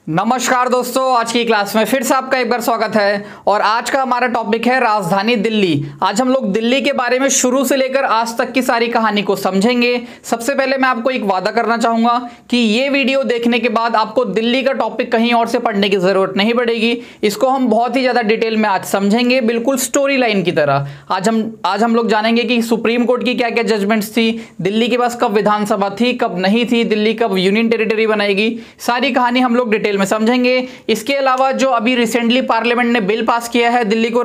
नमस्कार दोस्तों, आज की क्लास में फिर से आपका एक बार स्वागत है। और आज का हमारा टॉपिक है राजधानी दिल्ली। आज हम लोग दिल्ली के बारे में शुरू से लेकर आज तक की सारी कहानी को समझेंगे। सबसे पहले मैं आपको एक वादा करना चाहूंगा कि ये वीडियो देखने के बाद आपको दिल्ली का टॉपिक कहीं और से पढ़ने की जरूरत नहीं पड़ेगी। इसको हम बहुत ही ज्यादा डिटेल में आज समझेंगे, बिल्कुल स्टोरी लाइन की तरह। आज हम लोग जानेंगे कि सुप्रीम कोर्ट की क्या क्या जजमेंट्स थी, दिल्ली के पास कब विधानसभा थी, कब नहीं थी, दिल्ली कब यूनियन टेरिटरी बनाएगी, सारी कहानी हम लोग डिटेल में समझेंगे। इसके अलावा जो अभी रिसेंटली पार्लियामेंट ने बिल पास किया है दिल्ली को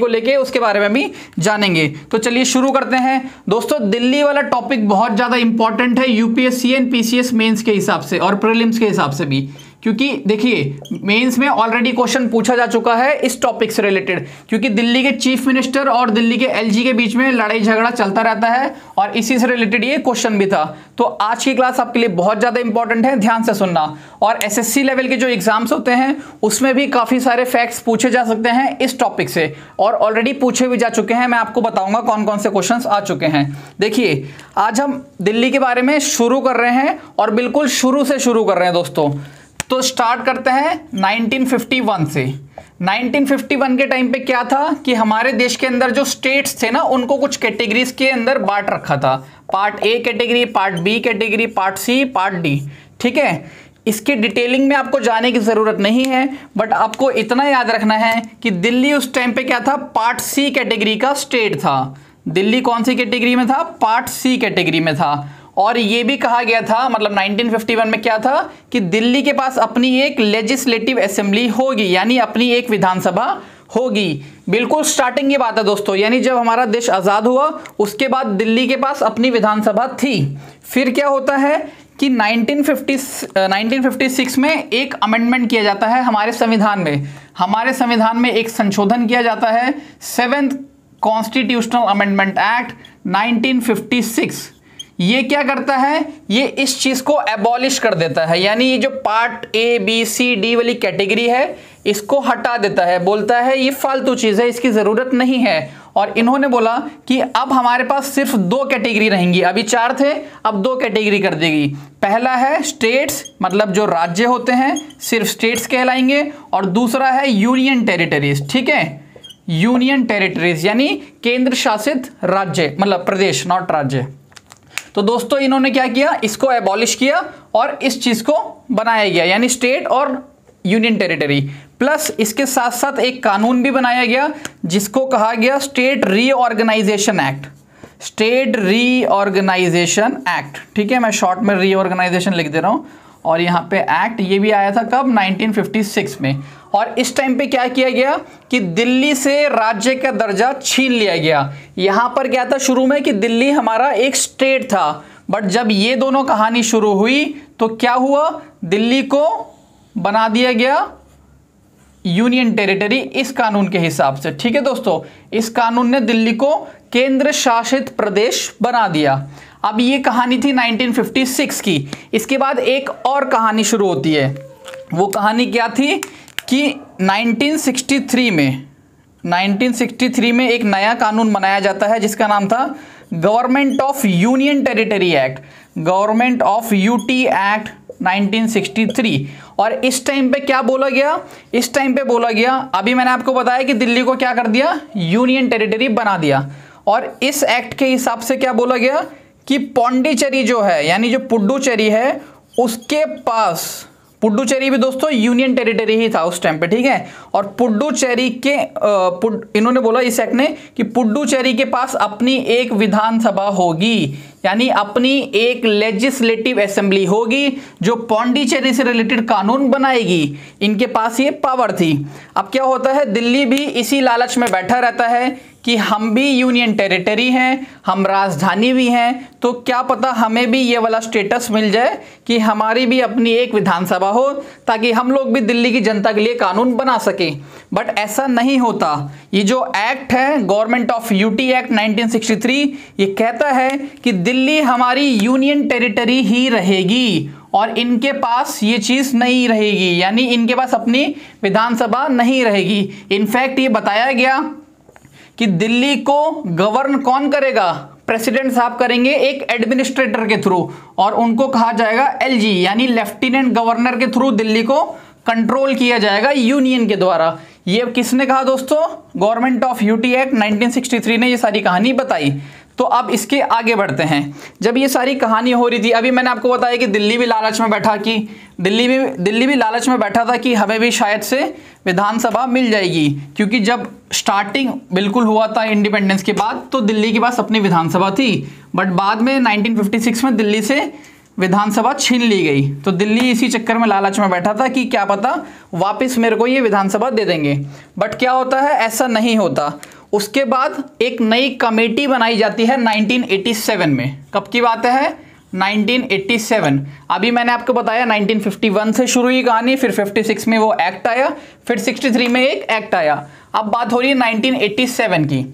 लेके, उसके बारे में भी जानेंगे। तो चलिए शुरू करते हैं दोस्तों। दिल्ली वाला टॉपिक बहुत ज्यादा इंपॉर्टेंट है यूपीएससी एंड पीसीएस मेंस के हिसाब से और प्रीलिम्स के हिसाब से भी, क्योंकि देखिए मेंस में ऑलरेडी क्वेश्चन पूछा जा चुका है इस टॉपिक से रिलेटेड, क्योंकि दिल्ली के चीफ मिनिस्टर और दिल्ली के एलजी के बीच में लड़ाई झगड़ा चलता रहता है और इसी से रिलेटेड ये क्वेश्चन भी था। तो आज की क्लास आपके लिए बहुत ज्यादा इंपॉर्टेंट है, ध्यान से सुनना। और एसएससी लेवल के जो एग्जाम्स होते हैं उसमें भी काफी सारे फैक्ट्स पूछे जा सकते हैं इस टॉपिक से, और ऑलरेडी पूछे भी जा चुके हैं। मैं आपको बताऊंगा कौन कौन से क्वेश्चन आ चुके हैं। देखिए आज हम दिल्ली के बारे में शुरू कर रहे हैं और बिल्कुल शुरू से शुरू कर रहे हैं दोस्तों। तो स्टार्ट करते हैं 1951 से। 1951 के टाइम पे क्या था कि हमारे देश के अंदर जो स्टेट्स थे ना, उनको कुछ कैटेगरीज के अंदर बांट रखा था। Part A category, part B category, part C, part D. ठीक है, इसके डिटेलिंग में आपको जाने की जरूरत नहीं है, बट आपको इतना याद रखना है कि दिल्ली उस टाइम पे क्या था, पार्ट सी कैटेगरी का स्टेट था। दिल्ली कौन सी कैटेगरी में था? पार्ट सी कैटेगरी में था। और ये भी कहा गया था, मतलब 1951 में क्या था कि दिल्ली के पास अपनी एक लेजिस्लेटिव असेंबली होगी, यानी अपनी एक विधानसभा होगी। बिल्कुल स्टार्टिंग की बात है दोस्तों, यानी जब हमारा देश आजाद हुआ उसके बाद दिल्ली के पास अपनी विधानसभा थी। फिर क्या होता है कि 1956 में एक अमेंडमेंट किया जाता है हमारे संविधान में। हमारे संविधान में एक संशोधन किया जाता है, 7th कॉन्स्टिट्यूशनल अमेंडमेंट एक्ट 1956। ये क्या करता है, ये इस चीज को एबॉलिश कर देता है, यानी ये जो part A B C D वाली कैटेगरी है इसको हटा देता है। बोलता है ये फालतू चीज है, इसकी जरूरत नहीं है। और इन्होंने बोला कि अब हमारे पास सिर्फ 2 कैटेगरी रहेंगी, अभी 4 थे, अब 2 कैटेगरी कर देगी। पहला है स्टेट्स, मतलब जो राज्य होते हैं सिर्फ स्टेट्स कहलाएंगे, और दूसरा है यूनियन टेरिटरीज। ठीक है, यूनियन टेरिटरीज यानी केंद्र शासित राज्य, मतलब प्रदेश, नॉट राज्य। तो दोस्तों इन्होंने क्या किया, इसको एबॉलिश किया और इस चीज को बनाया गया, यानी स्टेट और यूनियन टेरिटरी। प्लस इसके साथ साथ एक कानून भी बनाया गया जिसको कहा गया state reorganisation act. State reorganisation act, ठीक है, मैं शॉर्ट में रीऑर्गेनाइजेशन लिख दे रहा हूं। और यहां पे एक्ट ये भी आया था कब, 1956 में। और इस टाइम पे क्या किया गया कि दिल्ली से राज्य का दर्जा छीन लिया गया। यहां पर क्या था शुरू में कि दिल्ली हमारा एक स्टेट था, बट जब ये दोनों कहानी शुरू हुई तो क्या हुआ, दिल्ली को बना दिया गया यूनियन टेरिटरी इस कानून के हिसाब से। ठीक है दोस्तों, इस कानून ने दिल्ली को केंद्र शासित प्रदेश बना दिया। अब ये कहानी थी 1956 की। इसके बाद एक और कहानी शुरू होती है। वो कहानी क्या थी कि 1963 में एक नया कानून बनाया जाता है जिसका नाम था government of union territory act, government of UT act 1963। और इस टाइम पे क्या बोला गया, इस टाइम पे बोला गया, अभी मैंने आपको बताया कि दिल्ली को क्या कर दिया, यूनियन टेरिटरी बना दिया। और इस एक्ट के हिसाब से क्या बोला गया कि पौंडीचेरी जो है, यानी जो पुडुचेरी है, उसके पास, पुडुचेरी भी दोस्तों यूनियन टेरिटरी ही था उस टाइम पे। ठीक है, और पुडुचेरी के इन्होंने बोला इस एक्ट ने कि पुडुचेरी के पास अपनी एक विधानसभा होगी, यानी अपनी एक लेजिस्लेटिव असेंबली होगी जो पौंडीचेरी से रिलेटेड कानून बनाएगी। इनके पास ये पावर थी। अब क्या होता है, दिल्ली भी इसी लालच में बैठा रहता है कि हम भी यूनियन टेरिटरी हैं, हम राजधानी भी हैं, तो क्या पता हमें भी ये वाला स्टेटस मिल जाए कि हमारी भी अपनी एक विधानसभा हो, ताकि हम लोग भी दिल्ली की जनता के लिए कानून बना सकें। बट ऐसा नहीं होता। ये जो एक्ट है गवर्नमेंट ऑफ यूटी एक्ट 1963, ये कहता है कि दिल्ली हमारी यूनियन टेरिटरी ही रहेगी और इनके पास ये चीज नहीं रहेगी, यानी इनके पास अपनी विधानसभा नहीं रहेगी। इनफैक्ट ये बताया गया कि दिल्ली को गवर्न कौन करेगा, प्रेसिडेंट साहब करेंगे एक एडमिनिस्ट्रेटर के थ्रू, और उनको कहा जाएगा LG यानी लेफ्टिनेंट गवर्नर के थ्रू दिल्ली को कंट्रोल किया जाएगा यूनियन के द्वारा। ये किसने कहा दोस्तों? गवर्नमेंट ऑफ यूटी एक्ट 1963 ने ये सारी कहानी बताई। तो अब इसके आगे बढ़ते हैं। जब ये सारी कहानी हो रही थी, अभी मैंने आपको बताया कि दिल्ली भी लालच में बैठा था कि हमें भी शायद से विधानसभा मिल जाएगी, क्योंकि जब स्टार्टिंग बिल्कुल हुआ था इंडिपेंडेंस के बाद तो दिल्ली के पास अपनी विधानसभा थी, बट बाद में 1956 में दिल्ली से विधानसभा छीन ली गई। तो दिल्ली इसी चक्कर में लालच में बैठा था कि क्या पता वापस मेरे को ये विधानसभा दे देंगे, बट क्या होता है, ऐसा नहीं होता। उसके बाद एक नई कमेटी बनाई जाती है 1987 में। कब की बात है? 1987। अभी मैंने आपको बताया 1951 से शुरू हुई कहानी, फिर 56 में वो एक्ट आया, फिर 63 में एक एक्ट आया। अब बात हो रही है 1987 की।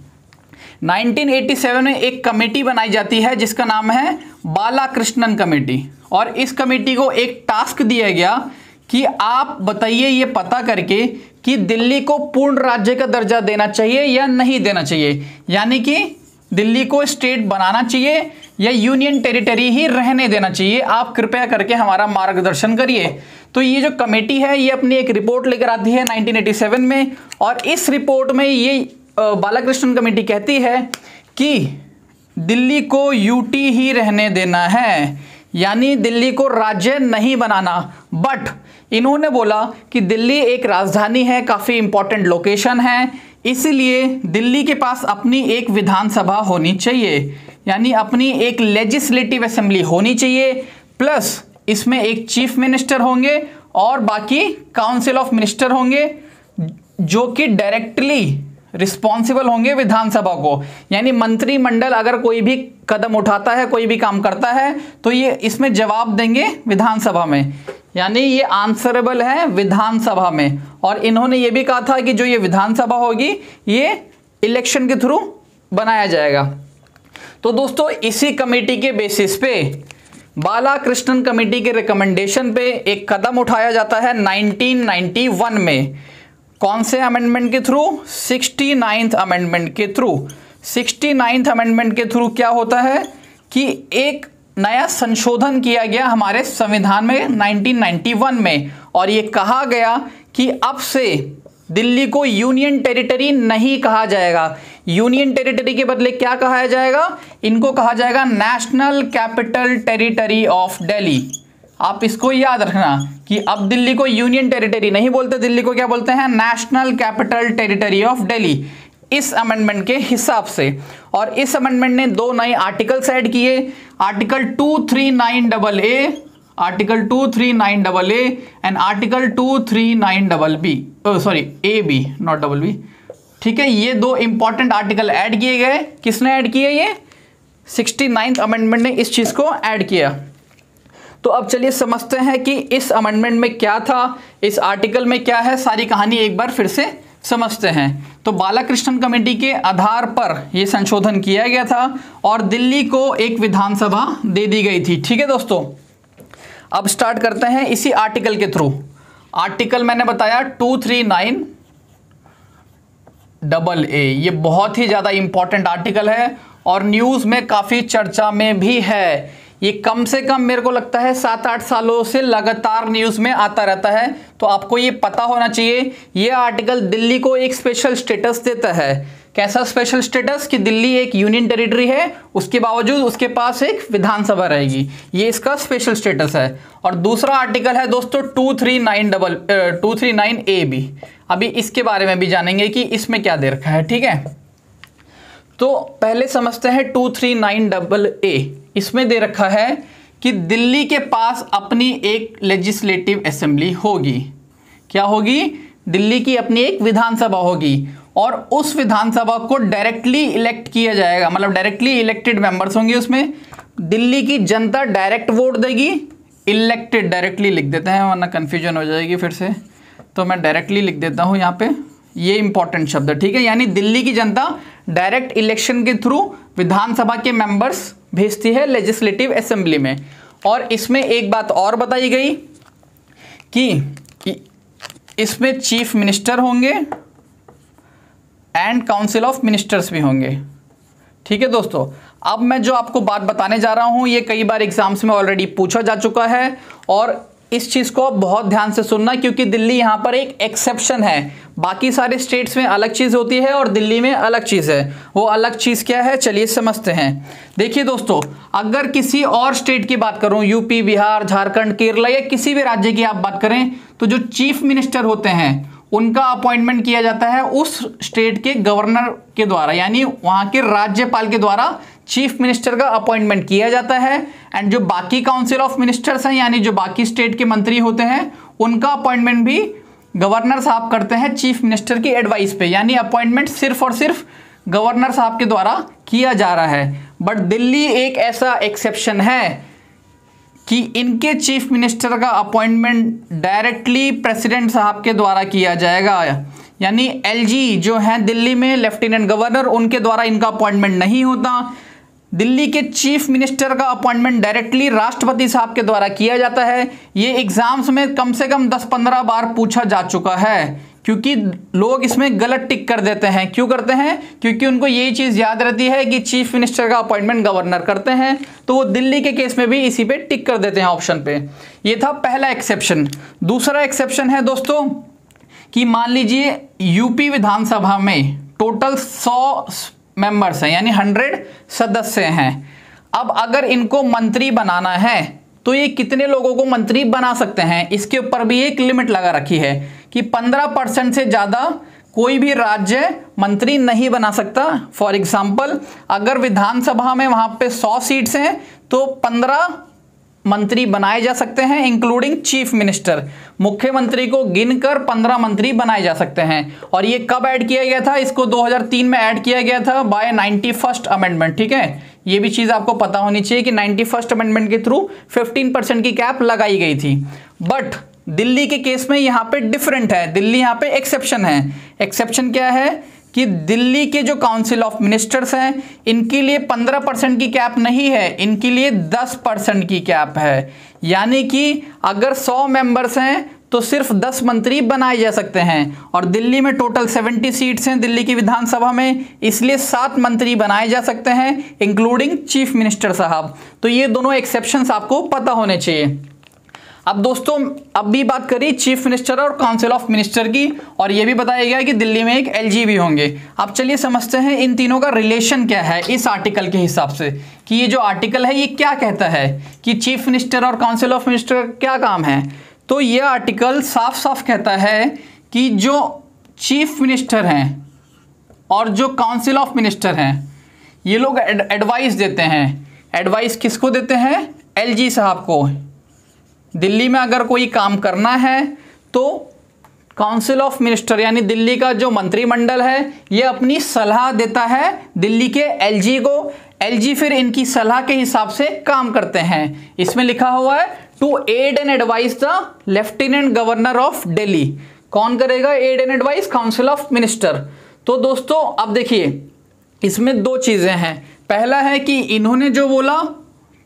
1987 में एक कमेटी बनाई जाती है जिसका नाम है बालाकृष्णन कमेटी, और इस कमेटी को एक टास्क दिया गया कि आप बताइए ये पता करके कि दिल्ली को पूर्ण राज्य का दर्जा देना चाहिए या नहीं देना चाहिए, यानी कि दिल्ली को स्टेट बनाना चाहिए या यूनियन टेरिटरी ही रहने देना चाहिए। आप कृपया करके हमारा मार्गदर्शन करिए। तो ये जो कमेटी है ये अपनी एक रिपोर्ट लेकर आती है 1987 में, और इस रिपोर्ट में ये बालाकृष्णन कमेटी कहती है कि दिल्ली को यूटी ही रहने देना है, यानी दिल्ली को राज्य नहीं बनाना। बट इन्होंने बोला कि दिल्ली एक राजधानी है, काफ़ी इंपॉर्टेंट लोकेशन है, इसलिए दिल्ली के पास अपनी एक विधानसभा होनी चाहिए, यानी अपनी एक लेजिस्लेटिव असेंबली होनी चाहिए, प्लस इसमें एक चीफ मिनिस्टर होंगे और बाकी काउंसिल ऑफ मिनिस्टर होंगे जो कि डायरेक्टली रिस्पॉन्सिबल होंगे विधानसभा को, यानी मंत्रिमंडल अगर कोई भी कदम उठाता है, कोई भी काम करता है, तो ये इसमें जवाब देंगे विधानसभा में, यानी ये आंसरेबल है विधानसभा में। और इन्होंने ये भी कहा था कि जो ये विधानसभा होगी ये इलेक्शन के थ्रू बनाया जाएगा। तो दोस्तों इसी कमेटी के बेसिस पे, बालाकृष्णन कमेटी के रिकमेंडेशन पे एक कदम उठाया जाता है 1991 में। कौन से अमेंडमेंट के थ्रू? 69th अमेंडमेंट के थ्रू। 69th अमेंडमेंट के थ्रू क्या होता है कि एक नया संशोधन किया गया हमारे संविधान में 1991 में, और ये कहा गया कि अब से दिल्ली को यूनियन टेरिटरी नहीं कहा जाएगा। यूनियन टेरिटरी के बदले क्या कहा जाएगा? इनको कहा जाएगा national capital territory of Delhi. आप इसको याद रखना कि अब दिल्ली को यूनियन टेरिटरी नहीं बोलते, दिल्ली को क्या बोलते हैं? National capital territory of Delhi, इस अमेंडमेंट के हिसाब से। और इस अमेंडमेंट ने दो नए आर्टिकल्स ऐड किए, article 239AA, article 239AA and article 239BB, sorry AB not double B, ठीक है। ये दो इंपॉर्टेंट आर्टिकल ऐड किए गए। किसने ऐड किए? ये 69th अमेंडमेंट ने इस चीज को ऐड किया। तो अब चलिए समझते हैं कि इस अमेंडमेंट में क्या था, इस आर्टिकल में क्या है, सारी कहानी एक बार फिर से समझते हैं। तो बालाकृष्णन कमेटी के आधार पर यह संशोधन किया गया था और दिल्ली को एक विधानसभा दे दी गई थी। ठीक है दोस्तों, अब स्टार्ट करते हैं इसी आर्टिकल के थ्रू। आर्टिकल मैंने बताया 239AA, ये बहुत ही ज़्यादा इंपॉर्टेंट आर्टिकल है और न्यूज़ में काफ़ी चर्चा में भी है। ये कम से कम मेरे को लगता है 7-8 सालों से लगातार न्यूज़ में आता रहता है, तो आपको ये पता होना चाहिए। ये आर्टिकल दिल्ली को एक स्पेशल स्टेटस देता है। कैसा स्पेशल स्टेटस? कि दिल्ली एक यूनियन टेरिटरी है, उसके बावजूद उसके पास एक विधानसभा रहेगी, ये इसका स्पेशल स्टेटस है। और दूसरा आर्टिकल है दोस्तों 239AB। अभी इसके बारे में भी जानेंगे कि इसमें क्या दे रखा है। ठीक है, तो पहले समझते हैं 239AA। इसमें दे रखा है कि दिल्ली के पास अपनी एक लेजिस्लेटिव असेंबली होगी। क्या होगी? दिल्ली की अपनी एक विधानसभा होगी और उस विधानसभा को डायरेक्टली इलेक्ट किया जाएगा, मतलब डायरेक्टली इलेक्टेड मेंबर्स होंगे उसमें। दिल्ली की जनता डायरेक्ट वोट देगी, इलेक्टेड डायरेक्टली लिख देते हैं वरना कन्फ्यूजन हो जाएगी फिर से, तो मैं डायरेक्टली लिख देता हूँ यहाँ पे, ये इंपॉर्टेंट शब्द है। ठीक है, यानी दिल्ली की जनता डायरेक्ट इलेक्शन के थ्रू विधानसभा के मेंबर्स भेजती है लेजिस्लेटिव असेंबली में। और इसमें एक बात और बताई गई कि इसमें चीफ मिनिस्टर होंगे एंड काउंसिल ऑफ मिनिस्टर्स भी होंगे। ठीक है दोस्तों, अब मैं जो आपको बात बताने जा रहा हूं ये कई बार एग्जाम्स में ऑलरेडी पूछा जा चुका है, और इस चीज को बहुत ध्यान से सुनना, क्योंकि दिल्ली यहां पर एक एक्सेप्शन है। बाकी सारे स्टेट्स में अलग चीज होती है और दिल्ली में अलग चीज है। वो अलग चीज क्या है, चलिए समझते हैं। देखिए दोस्तों, अगर किसी और स्टेट की बात करूं, यूपी, बिहार, झारखंड, केरला या किसी भी राज्य की आप बात करें, तो जो चीफ मिनिस्टर होते हैं उनका अपॉइंटमेंट किया जाता है उस स्टेट के गवर्नर के द्वारा, यानी वहां के राज्यपाल के द्वारा चीफ मिनिस्टर का अपॉइंटमेंट किया जाता है। एंड जो बाकी काउंसिल ऑफ मिनिस्टर्स हैं, यानी जो बाकी स्टेट के मंत्री होते हैं, उनका अपॉइंटमेंट भी गवर्नर साहब करते हैं चीफ मिनिस्टर की एडवाइस पे, यानी अपॉइंटमेंट सिर्फ और सिर्फ गवर्नर साहब के द्वारा किया जा रहा है। बट दिल्ली एक ऐसा एक्सेप्शन है कि इनके चीफ मिनिस्टर का अपॉइंटमेंट डायरेक्टली प्रेसिडेंट साहब के द्वारा किया जाएगा, यानी एलजी जो हैं दिल्ली में लेफ्टिनेंट गवर्नर, उनके द्वारा इनका अपॉइंटमेंट नहीं होता। दिल्ली के चीफ मिनिस्टर का अपॉइंटमेंट डायरेक्टली राष्ट्रपति साहब के द्वारा किया जाता है। ये एग्जाम्स में कम से कम 10-15 बार पूछा जा चुका है, क्योंकि लोग इसमें गलत टिक कर देते हैं। क्यों करते हैं? क्योंकि उनको यही चीज़ याद रहती है कि चीफ मिनिस्टर का अपॉइंटमेंट गवर्नर करते हैं, तो वो दिल्ली के केस में भी इसी पे टिक कर देते हैं ऑप्शन पे। ये था पहला एक्सेप्शन। दूसरा एक्सेप्शन है दोस्तों कि मान लीजिए यूपी विधानसभा में टोटल 100 मेंबर्स हैं, यानी 100 सदस्य हैं। अब अगर इनको मंत्री बनाना है तो ये कितने लोगों को मंत्री बना सकते हैं, इसके ऊपर भी एक लिमिट लगा रखी है कि 15% से ज़्यादा कोई भी राज्य मंत्री नहीं बना सकता। फॉर एग्जाम्पल, अगर विधानसभा में वहाँ पे 100 सीट्स हैं तो 15 मंत्री बनाए जा सकते हैं, इंक्लूडिंग चीफ मिनिस्टर। मुख्यमंत्री को गिनकर 15 मंत्री बनाए जा सकते हैं। और ये कब ऐड किया गया था? इसको 2003 में ऐड किया गया था बाय 91st अमेंडमेंट। ठीक है, ये भी चीज़ आपको पता होनी चाहिए कि 91st अमेंडमेंट के थ्रू 15% की कैप लगाई गई थी। बट दिल्ली के केस में यहाँ पे डिफरेंट है, दिल्ली यहाँ पे एक्सेप्शन है। एक्सेप्शन क्या है कि दिल्ली के जो काउंसिल ऑफ मिनिस्टर्स हैं इनके लिए 15% की कैप नहीं है, इनके लिए 10% की कैप है। यानी कि अगर 100 मेंबर्स हैं तो सिर्फ 10 मंत्री बनाए जा सकते हैं, और दिल्ली में टोटल 70 सीट्स हैं दिल्ली की विधानसभा में, इसलिए 7 मंत्री बनाए जा सकते हैं, इंक्लूडिंग चीफ मिनिस्टर साहब। तो ये दोनों एक्सेप्शंस आपको पता होने चाहिए। अब दोस्तों, अब भी बात करी चीफ मिनिस्टर और काउंसिल ऑफ मिनिस्टर की, और यह भी बताया गया कि दिल्ली में एक एलजी भी होंगे। अब चलिए समझते हैं इन तीनों का रिलेशन क्या है इस आर्टिकल के हिसाब से, कि ये जो आर्टिकल है ये क्या कहता है कि चीफ मिनिस्टर और काउंसिल ऑफ मिनिस्टर का क्या काम है। तो ये आर्टिकल साफ साफ कहता है कि जो चीफ मिनिस्टर हैं और जो काउंसिल ऑफ मिनिस्टर हैं ये लोग एडवाइस देते हैं। एडवाइस किसको देते हैं? एलजी साहब को। दिल्ली में अगर कोई काम करना है तो काउंसिल ऑफ मिनिस्टर यानी दिल्ली का जो मंत्रिमंडल है ये अपनी सलाह देता है दिल्ली के एलजी को। एलजी फिर इनकी सलाह के हिसाब से काम करते हैं। इसमें लिखा हुआ है to aid and advice the lieutenant governor of Delhi. कौन करेगा aid and advice? Council of minister. तो दोस्तों अब देखिए, इसमें दो चीजें हैं। पहला है कि इन्होंने जो बोला,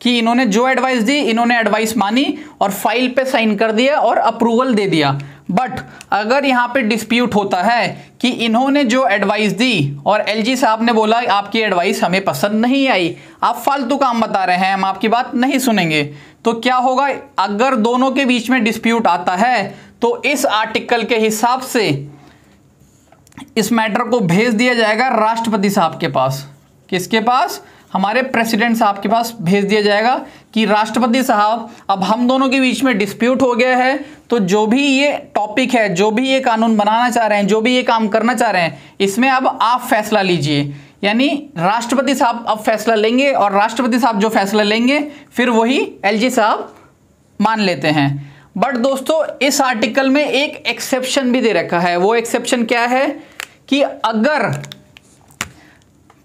कि इन्होंने जो एडवाइस दी, इन्होंने एडवाइस मानी और फाइल पे साइन कर दिया और अप्रूवल दे दिया। बट अगर यहाँ पे डिस्प्यूट होता है कि इन्होंने जो एडवाइस दी और एलजी साहब ने बोला आपकी एडवाइस हमें पसंद नहीं आई, आप फालतू काम बता रहे हैं, हम आपकी बात नहीं सुनेंगे, तो क्या होगा? अगर दोनों के बीच में डिस्प्यूट आता है तो इस आर्टिकल के हिसाब से इस मैटर को भेज दिया जाएगा राष्ट्रपति साहब के पास। किसके पास? हमारे प्रेसिडेंट साहब के पास भेज दिया जाएगा कि राष्ट्रपति साहब, अब हम दोनों के बीच में डिस्प्यूट हो गया है, तो जो भी ये टॉपिक है, जो भी ये कानून बनाना चाह रहे हैं, जो भी ये काम करना चाह रहे हैं, इसमें अब आप फैसला लीजिए। यानी राष्ट्रपति साहब अब फैसला लेंगे और राष्ट्रपति साहब जो फैसला लेंगे फिर वही एलजी साहब मान लेते हैं। बट दोस्तों, इस आर्टिकल में एक एक्सेप्शन भी दे रखा है। वो एक्सेप्शन क्या है कि अगर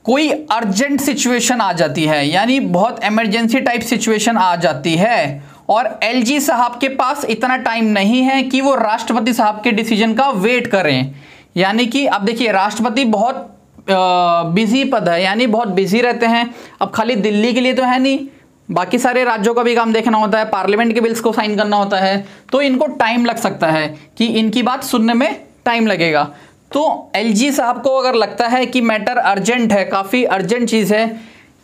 कोई अर्जेंट सिचुएशन आ जाती है, यानी बहुत इमरजेंसी टाइप सिचुएशन आ जाती है और एलजी साहब के पास इतना टाइम नहीं है कि वो राष्ट्रपति साहब के डिसीजन का वेट करें। यानी कि अब देखिए, राष्ट्रपति बहुत बिजी पद है, यानी बहुत बिजी रहते हैं। अब खाली दिल्ली के लिए तो है नहीं, बाकी सारे राज्यों का भी काम देखना होता है, पार्लियामेंट के बिल्स को साइन करना होता है, तो इनको टाइम लग सकता है कि इनकी बात सुनने में टाइम लगेगा। तो एलजी साहब को अगर लगता है कि मैटर अर्जेंट है, काफ़ी अर्जेंट चीज़ है,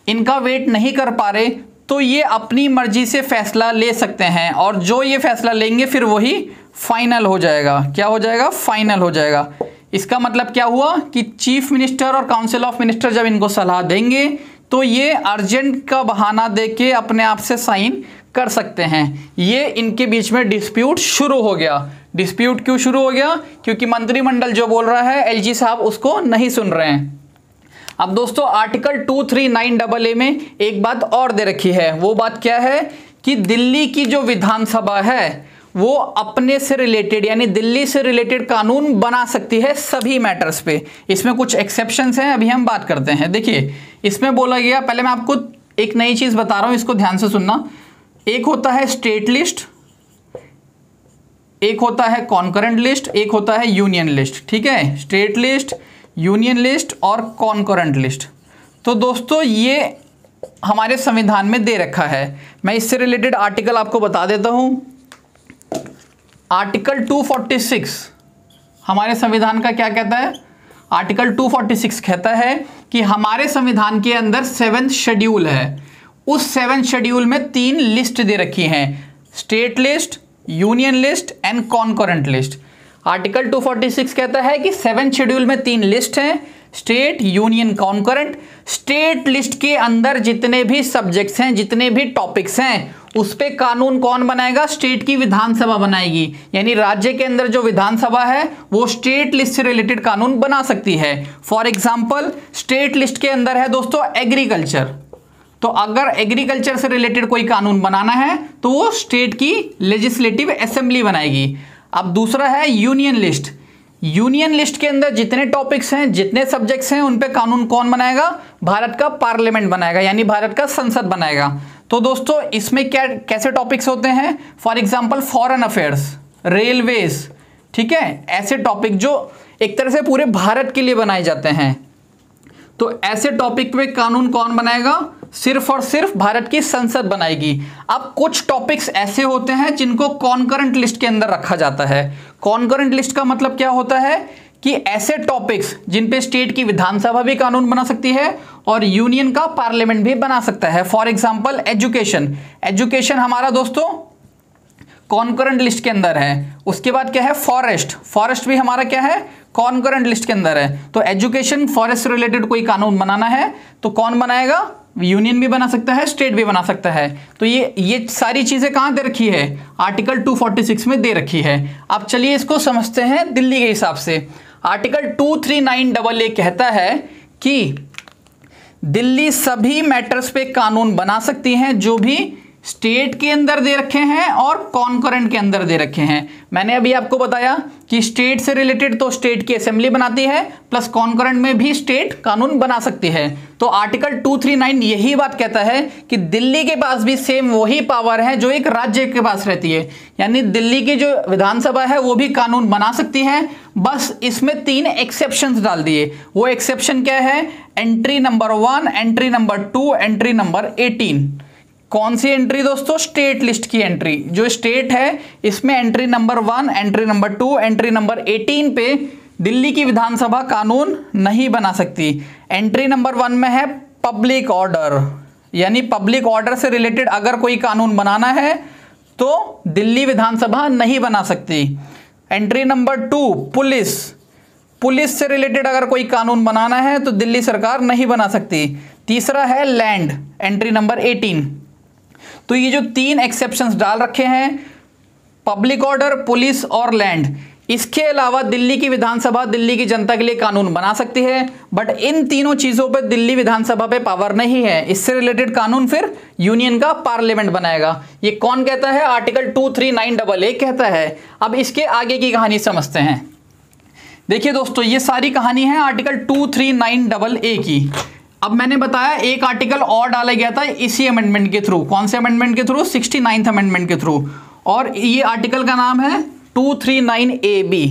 इनका वेट नहीं कर पा रहे तो ये अपनी मर्जी से फैसला ले सकते हैं, और जो ये फैसला लेंगे फिर वही फाइनल हो जाएगा। क्या हो जाएगा? फाइनल हो जाएगा। इसका मतलब क्या हुआ कि चीफ मिनिस्टर और काउंसिल ऑफ मिनिस्टर जब इनको सलाह देंगे तो ये अर्जेंट का बहाना देके अपने आप से साइन कर सकते हैं। ये इनके बीच में डिस्प्यूट शुरू हो गया। डिस्प्यूट क्यों शुरू हो गया? क्योंकि मंत्रिमंडल जो बोल रहा है एलजी साहब उसको नहीं सुन रहे हैं। अब दोस्तों आर्टिकल 239AA में एक बात और दे रखी है। वो बात क्या है कि दिल्ली की जो विधानसभा है वो अपने से रिलेटेड यानी दिल्ली से रिलेटेड कानून बना सकती है सभी मैटर्स पे। इसमें कुछ एक्सेप्शंस हैं, अभी हम बात करते हैं। देखिए इसमें बोला गया, पहले मैं आपको एक नई चीज बता रहा हूं, इसको ध्यान से सुनना। एक होता है स्टेट लिस्ट, एक होता है कॉन्करेंट लिस्ट, एक होता है यूनियन लिस्ट। ठीक है, स्टेट लिस्ट, यूनियन लिस्ट और कॉन्करेंट लिस्ट। तो दोस्तों ये हमारे संविधान में दे रखा है। मैं इससे रिलेटेड आर्टिकल आपको बता देता हूं। आर्टिकल 246 हमारे संविधान का क्या कहता है? आर्टिकल 246 कहता है कि हमारे संविधान के अंदर 7th शेड्यूल है। उस 7th शेड्यूल में 3 लिस्ट दे रखी हैं, state list, union list and concurrent list. Article 246 कहता है कि 7th शेड्यूल में 3 लिस्ट हैं, state, union, concurrent. State list के अंदर जितने भी सब्जेक्ट्स हैं, जितने भी टॉपिक्स हैं, उस पे कानून कौन बनाएगा? स्टेट की विधानसभा बनाएगी। यानी राज्य के अंदर जो विधानसभा है वो स्टेट लिस्ट से रिलेटेड कानून बना सकती है। फॉर एग्जाम्पल स्टेट लिस्ट के अंदर है दोस्तों एग्रीकल्चर, तो अगर एग्रीकल्चर से रिलेटेड कोई कानून बनाना है तो वो स्टेट की लेजिस्लेटिव असेंबली बनाएगी। अब दूसरा है यूनियन लिस्ट। यूनियन लिस्ट के अंदर जितने टॉपिक्स हैं, जितने सब्जेक्ट्स हैं, उन पे कानून कौन बनाएगा? भारत का पार्लियामेंट बनाएगा, यानी भारत का संसद बनाएगा। तो दोस्तों इसमें क्या कैसे टॉपिक्स होते हैं? For example foreign affairs, railways, ठीक है, ऐसे टॉपिक जो एक तरह से पूरे भारत के लिए बनाए जाते हैं। तो ऐसे टॉपिक पे कानून कौन बनाएगा? सिर्फ और सिर्फ भारत की संसद बनाएगी। अब कुछ टॉपिक्स ऐसे होते हैं जिनको कॉन्करेंट लिस्ट के अंदर रखा जाता है। कॉन्करेंट लिस्ट का मतलब क्या होता है कि ऐसे टॉपिक्स जिन पे स्टेट की विधानसभा भी कानून बना सकती है और यूनियन का पार्लियामेंट भी बना सकता है। For example education. एजुकेशन हमारा दोस्तों कॉन्करेंट लिस्ट के अंदर है। उसके बाद क्या है? फॉरेस्ट। फॉरेस्ट भी हमारा क्या है? कॉन्करेंट लिस्ट के अंदर है। तो एजुकेशन, फॉरेस्ट से रिलेटेड कोई कानून बनाना है तो कौन बनाएगा? यूनियन भी बना सकता है, स्टेट भी बना सकता है। तो ये सारी चीजें कहां दे रखी है? आर्टिकल 246 में दे रखी है। अब चलिए इसको समझते हैं दिल्ली के हिसाब से। आर्टिकल 239AA कहता है कि दिल्ली सभी मैटर्स पे कानून बना सकती हैं जो भी स्टेट के अंदर दे रखे हैं और कॉन्करेंट के अंदर दे रखे हैं। मैंने अभी आपको बताया कि स्टेट से रिलेटेड तो स्टेट की असेंबली बनाती है, प्लस कॉन्करेंट में भी स्टेट कानून बना सकती है। तो आर्टिकल 239 यही बात कहता है कि दिल्ली के पास भी सेम वही पावर है जो एक राज्य के पास रहती है। यानी दिल्ली की जो विधानसभा है वो भी कानून बना सकती है, बस इसमें 3 एक्सेप्शंस डाल दिए। वो एक्सेप्शन क्या है? Entry number 1, entry number 2, entry number 18। कौन सी एंट्री दोस्तों? स्टेट लिस्ट की एंट्री। जो स्टेट है इसमें entry number 1, entry number 2, entry number 18 पे दिल्ली की विधानसभा कानून नहीं बना सकती। एंट्री नंबर 1 में है पब्लिक ऑर्डर, यानी पब्लिक ऑर्डर से रिलेटेड अगर कोई कानून बनाना है तो दिल्ली विधानसभा नहीं बना सकती। Entry number 2 police. पुलिस से रिलेटेड अगर कोई कानून बनाना है तो दिल्ली सरकार नहीं बना सकती। तीसरा है लैंड, एंट्री नंबर 18। तो ये जो 3 एक्सेप्शंस डाल रखे हैं, पब्लिक ऑर्डर, पुलिस और लैंड, इसके अलावा दिल्ली की विधानसभा दिल्ली की जनता के लिए कानून बना सकती है, बट इन तीनों चीजों पे दिल्ली विधानसभा पे पावर नहीं है। इससे रिलेटेड कानून फिर यूनियन का पार्लियामेंट बनाएगा। ये कौन कहता है? आर्टिकल 239AA कहता है। अब इसके आगे की कहानी समझते हैं। देखिए दोस्तों ये सारी कहानी है आर्टिकल 239AA की। अब मैंने बताया एक आर्टिकल और डाला गया था इसी अमेंडमेंट के थ्रू। कौन से अमेंडमेंट के थ्रू? 69th अमेंडमेंट के थ्रू। और ये आर्टिकल का नाम है 239AB।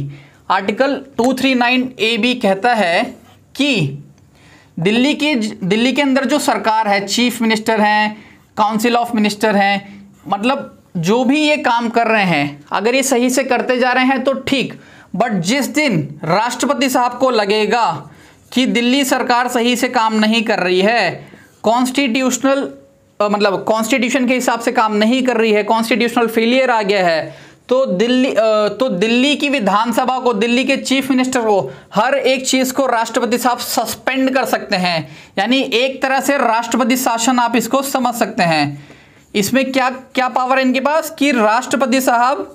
आर्टिकल 239AB कहता है कि दिल्ली के अंदर जो सरकार है, चीफ मिनिस्टर हैं, काउंसिल ऑफ मिनिस्टर हैं, मतलब जो भी ये काम कर रहे हैं, अगर ये सही से करते जा रहे हैं तो ठीक, बट जिस दिन राष्ट्रपति साहब को लगेगा कि दिल्ली सरकार सही से काम नहीं कर रही है, कॉन्स्टिट्यूशनल मतलब कॉन्स्टिट्यूशन के हिसाब से काम नहीं कर रही है, कॉन्स्टिट्यूशनल फेलियर आ गया है, तो दिल्ली की विधानसभा को, दिल्ली के चीफ मिनिस्टर को, हर एक चीज को राष्ट्रपति साहब सस्पेंड कर सकते हैं। यानी एक तरह से राष्ट्रपति शासन आप इसको समझ सकते हैं। इसमें क्या क्या पावर है इनके पास कि राष्ट्रपति साहब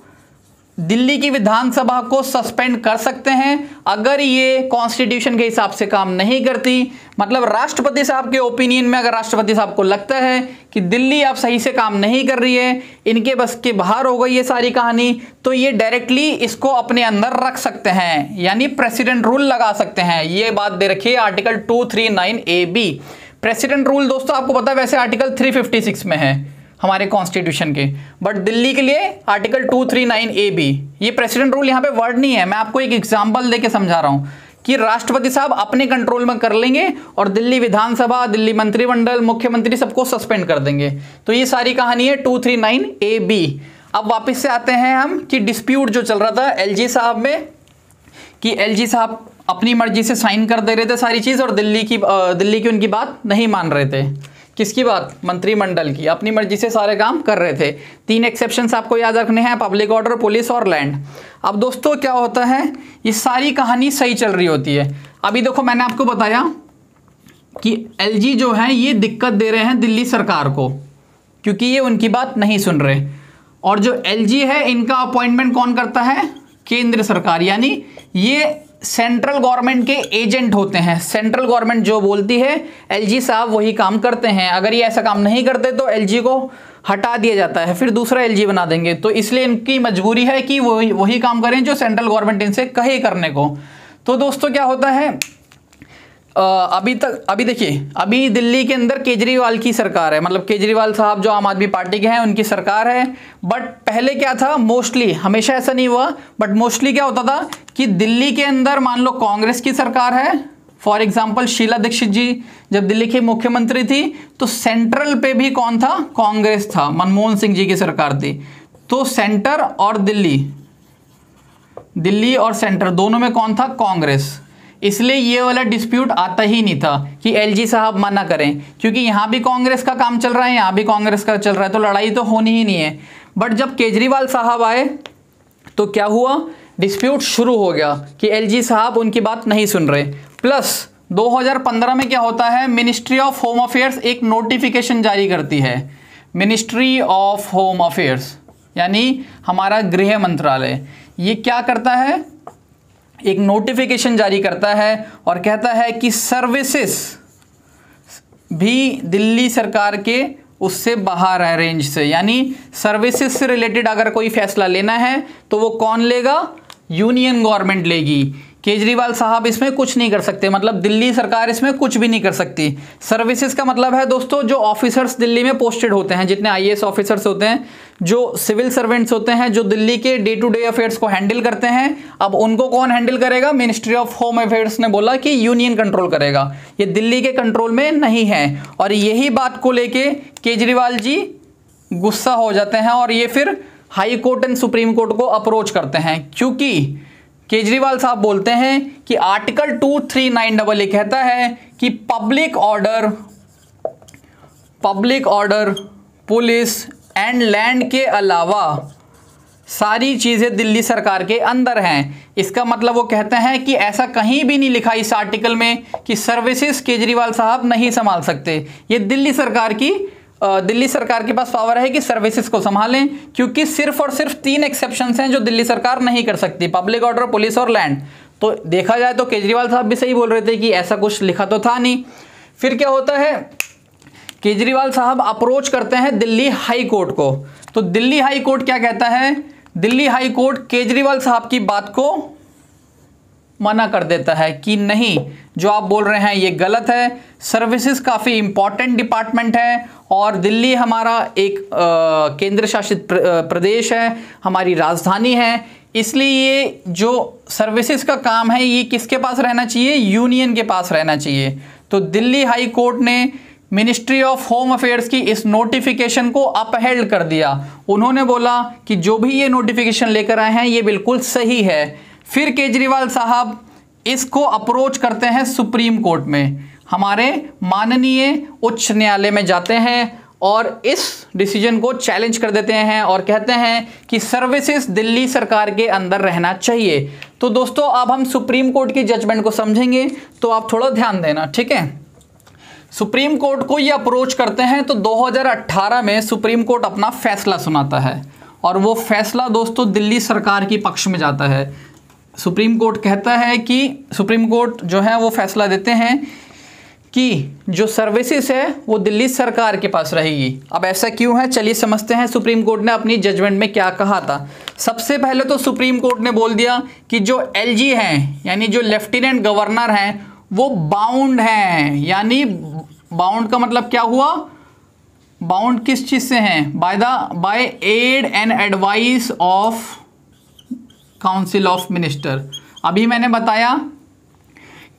दिल्ली की विधानसभा को सस्पेंड कर सकते हैं अगर ये कॉन्स्टिट्यूशन के हिसाब से काम नहीं करती। मतलब राष्ट्रपति साहब के ओपिनियन में अगर राष्ट्रपति साहब को लगता है कि दिल्ली अब सही से काम नहीं कर रही है, इनके बस के बाहर हो गई ये सारी कहानी, तो ये डायरेक्टली इसको अपने अंदर रख सकते हैं, यानी प्रेसिडेंट रूल लगा सकते हैं। ये बात दे रखी है आर्टिकल 239AB। प्रेसिडेंट रूल दोस्तों आपको पता है वैसे आर्टिकल 356 में है हमारे कॉन्स्टिट्यूशन के, बट दिल्ली के लिए आर्टिकल 239AB। ये प्रेसिडेंट रूल यहाँ पे वर्ड नहीं है, मैं आपको एक एग्जांपल देके समझा रहा हूँ कि राष्ट्रपति साहब अपने कंट्रोल में कर लेंगे और दिल्ली विधानसभा, दिल्ली मंत्रिमंडल, मुख्यमंत्री सबको सस्पेंड कर देंगे। तो ये सारी कहानी है 239AB। अब वापस से आते हैं हम कि डिस्प्यूट जो चल रहा था एलजी साहब में, कि एलजी साहब अपनी मर्जी से साइन कर दे रहे थे सारी चीज और दिल्ली की उनकी बात नहीं मान रहे थे। किसकी बात? मंत्रिमंडल की। अपनी मर्जी से सारे काम कर रहे थे। 3 एक्सेप्शंस आपको याद रखने हैं, पब्लिक ऑर्डर, पुलिस और लैंड। अब दोस्तों क्या होता है, ये सारी कहानी सही चल रही होती है। अभी देखो मैंने आपको बताया कि एलजी जो है ये दिक्कत दे रहे हैं दिल्ली सरकार को क्योंकि ये उनकी बात नहीं सुन रहे, और जो एलजी है इनका अपॉइंटमेंट कौन करता है? केंद्र सरकार, यानी ये सेंट्रल गवर्नमेंट के एजेंट होते हैं। सेंट्रल गवर्नमेंट जो बोलती है एलजी साहब वही काम करते हैं। अगर ये ऐसा काम नहीं करते तो एलजी को हटा दिया जाता है, फिर दूसरा एलजी बना देंगे। तो इसलिए इनकी मजबूरी है कि वही काम करें जो सेंट्रल गवर्नमेंट इनसे कहे करने को। तो दोस्तों क्या होता है, अभी देखिए, अभी दिल्ली के अंदर केजरीवाल की सरकार है, मतलब केजरीवाल साहब जो आम आदमी पार्टी के हैं उनकी सरकार है। बट पहले क्या था, मोस्टली, हमेशा ऐसा नहीं हुआ बट मोस्टली क्या होता था कि दिल्ली के अंदर मान लो कांग्रेस की सरकार है, फॉर एग्जाम्पल शीला दीक्षित जी जब दिल्ली की मुख्यमंत्री थी तो सेंट्रल पे भी कौन था? कांग्रेस था, मनमोहन सिंह जी की सरकार थी। तो सेंटर और दिल्ली और सेंटर दोनों में कौन था? कांग्रेस। इसलिए ये वाला डिस्प्यूट आता ही नहीं था कि एलजी साहब मना करें, क्योंकि यहाँ भी कांग्रेस का काम चल रहा है, यहाँ भी कांग्रेस का चल रहा है, तो लड़ाई तो होनी ही नहीं है। बट जब केजरीवाल साहब आए तो क्या हुआ, डिस्प्यूट शुरू हो गया कि एलजी साहब उनकी बात नहीं सुन रहे। प्लस 2015 में क्या होता है, मिनिस्ट्री ऑफ होम अफेयर्स एक नोटिफिकेशन जारी करती है। मिनिस्ट्री ऑफ होम अफेयर्स यानी हमारा गृह मंत्रालय, ये क्या करता है, एक नोटिफिकेशन जारी करता है और कहता है कि सर्विसेज भी दिल्ली सरकार के उससे बाहर है रेंज से, यानी सर्विसेज से रिलेटेड अगर कोई फैसला लेना है तो वो कौन लेगा? यूनियन गवर्नमेंट लेगी। केजरीवाल साहब इसमें कुछ नहीं कर सकते, मतलब दिल्ली सरकार इसमें कुछ भी नहीं कर सकती। सर्विसेज का मतलब है दोस्तों जो ऑफिसर्स दिल्ली में पोस्टेड होते हैं, जितने आईएएस ऑफिसर्स होते हैं, जो सिविल सर्वेंट्स होते हैं, जो दिल्ली के डे टू डे अफेयर्स को हैंडल करते हैं, अब उनको कौन हैंडल करेगा? मिनिस्ट्री ऑफ होम अफेयर्स ने बोला कि यूनियन कंट्रोल करेगा, ये दिल्ली के कंट्रोल में नहीं है। और यही बात को लेके केजरीवाल जी गुस्सा हो जाते हैं और ये फिर high court and supreme court को अप्रोच करते हैं, क्योंकि केजरीवाल साहब बोलते हैं कि आर्टिकल 239AA कहता है कि public order, police and land के अलावा सारी चीजें दिल्ली सरकार के अंदर हैं। इसका मतलब वो कहते हैं कि ऐसा कहीं भी नहीं लिखा इस आर्टिकल में कि सर्विसेज केजरीवाल साहब नहीं संभाल सकते। ये दिल्ली सरकार के पास पावर है कि सर्विसेज को संभालें, क्योंकि सिर्फ और सिर्फ 3 एक्सेप्शंस हैं जो दिल्ली सरकार नहीं कर सकती, पब्लिक ऑर्डर, पुलिस और लैंड। तो देखा जाए तो केजरीवाल साहब भी सही बोल रहे थे कि ऐसा कुछ लिखा तो था नहीं। फिर क्या होता है, केजरीवाल साहब अप्रोच करते हैं दिल्ली हाई कोर्ट को। तो दिल्ली हाई कोर्ट क्या कहता है, दिल्ली हाई कोर्ट केजरीवाल साहब की बात को मना कर देता है कि नहीं, जो आप बोल रहे हैं ये गलत है। सर्विसेज काफ़ी इंपॉर्टेंट डिपार्टमेंट है और दिल्ली हमारा एक केंद्र शासित प्रदेश है, हमारी राजधानी है, इसलिए ये जो सर्विसेज का काम है ये किसके पास रहना चाहिए? यूनियन के पास रहना चाहिए। तो दिल्ली हाई कोर्ट ने मिनिस्ट्री ऑफ होम अफेयर्स की इस नोटिफिकेशन को अपहेल्ड कर दिया। उन्होंने बोला कि जो भी ये नोटिफिकेशन लेकर आए हैं ये बिल्कुल सही है। फिर केजरीवाल साहब इसको अप्रोच करते हैं सुप्रीम कोर्ट में। हमारे माननीय उच्च न्यायालय में जाते हैं और इस डिसीजन को चैलेंज कर देते हैं और कहते हैं कि सर्विसेज दिल्ली सरकार के अंदर रहना चाहिए। तो दोस्तों अब हम सुप्रीम कोर्ट की जजमेंट को समझेंगे, तो आप थोड़ा ध्यान देना, ठीक है। सुप्रीम कोर्ट को ये अप्रोच करते हैं तो 2018 में सुप्रीम कोर्ट अपना फैसला सुनाता है और वो फैसला दोस्तों दिल्ली सरकार के पक्ष में जाता है। सुप्रीम कोर्ट कहता है कि सुप्रीम कोर्ट जो है वो फैसला देते हैं कि जो सर्विसेज है वो दिल्ली सरकार के पास रहेगी। अब ऐसा क्यों है, चलिए समझते हैं सुप्रीम कोर्ट ने अपनी जजमेंट में क्या कहा था। सबसे पहले तो सुप्रीम कोर्ट ने बोल दिया कि जो एलजी हैं यानी जो लेफ्टिनेंट गवर्नर हैं वो बाउंड हैं। यानी बाउंड का मतलब क्या हुआ, बाउंड किस चीज से हैं, bye add and advice of council of minister. अभी मैंने बताया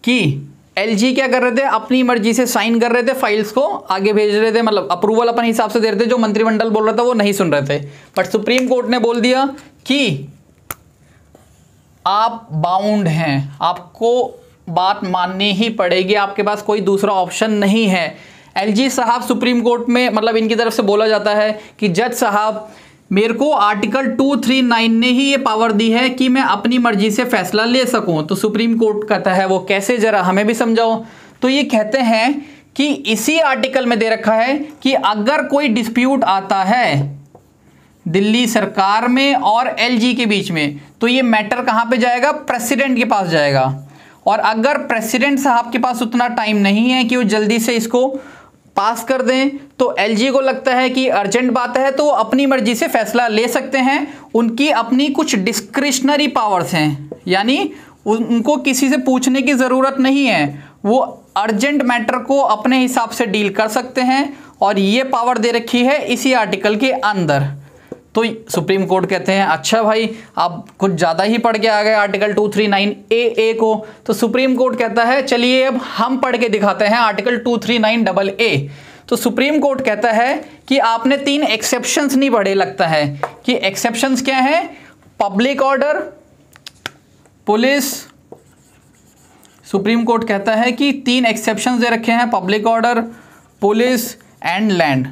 कि एलजी क्या कर रहे थे, अपनी मर्जी से साइन कर रहे थे, फाइल्स को आगे भेज रहे थे, मतलब अप्रूवल अपन हिसाब से दे रहे थे, जो मंत्रिमंडल बोल रहा था वो नहीं सुन रहे थे। बट सुप्रीम कोर्ट ने बोल दिया कि आप बाउंड हैं, आपको बात माननी ही पड़ेगी, आपके पास कोई दूसरा ऑप्शन नहीं है। एलजी साहब सुप्रीम कोर्ट में मतलब इनकी तरफ से बोला जाता है कि जज साहब मेरे को आर्टिकल 239 ने ही ये पावर दी है कि मैं अपनी मर्जी से फैसला ले सकूं। तो सुप्रीम कोर्ट कहता है वो कैसे, जरा हमें भी समझाओ। तो ये कहते हैं कि इसी आर्टिकल में दे रखा है कि अगर कोई डिस्प्यूट आता है दिल्ली सरकार में और एलजी के बीच में तो ये मैटर कहां पे जाएगा, प्रेसिडेंट के पास जाएगा। और अगर प्रेसिडेंट साहब के पास उतना टाइम नहीं है कि वो जल्दी से इसको पास कर दें तो एलजी को लगता है कि अर्जेंट बात है तो वो अपनी मर्जी से फैसला ले सकते हैं। उनकी अपनी कुछ डिस्क्रिशनरी पावर्स हैं, यानी उनको किसी से पूछने की ज़रूरत नहीं है, वो अर्जेंट मैटर को अपने हिसाब से डील कर सकते हैं और ये पावर दे रखी है इसी आर्टिकल के अंदर। तो सुप्रीम कोर्ट कहते हैं अच्छा भाई आप कुछ ज़्यादा ही पढ़ के आ गए आर्टिकल 239 को। तो सुप्रीम कोर्ट कहता है चलिए अब हम पढ़ के दिखाते हैं आर्टिकल 239 तो सुप्रीम कोर्ट कहता है कि आपने 3 एक्सेप्शंस नहीं पढ़े, लगता है कि एक्सेप्शंस क्या है, public order, police. Supreme court कहता है कि 3 एक्सेप्शंस दे रखे हैं, public order, police and land.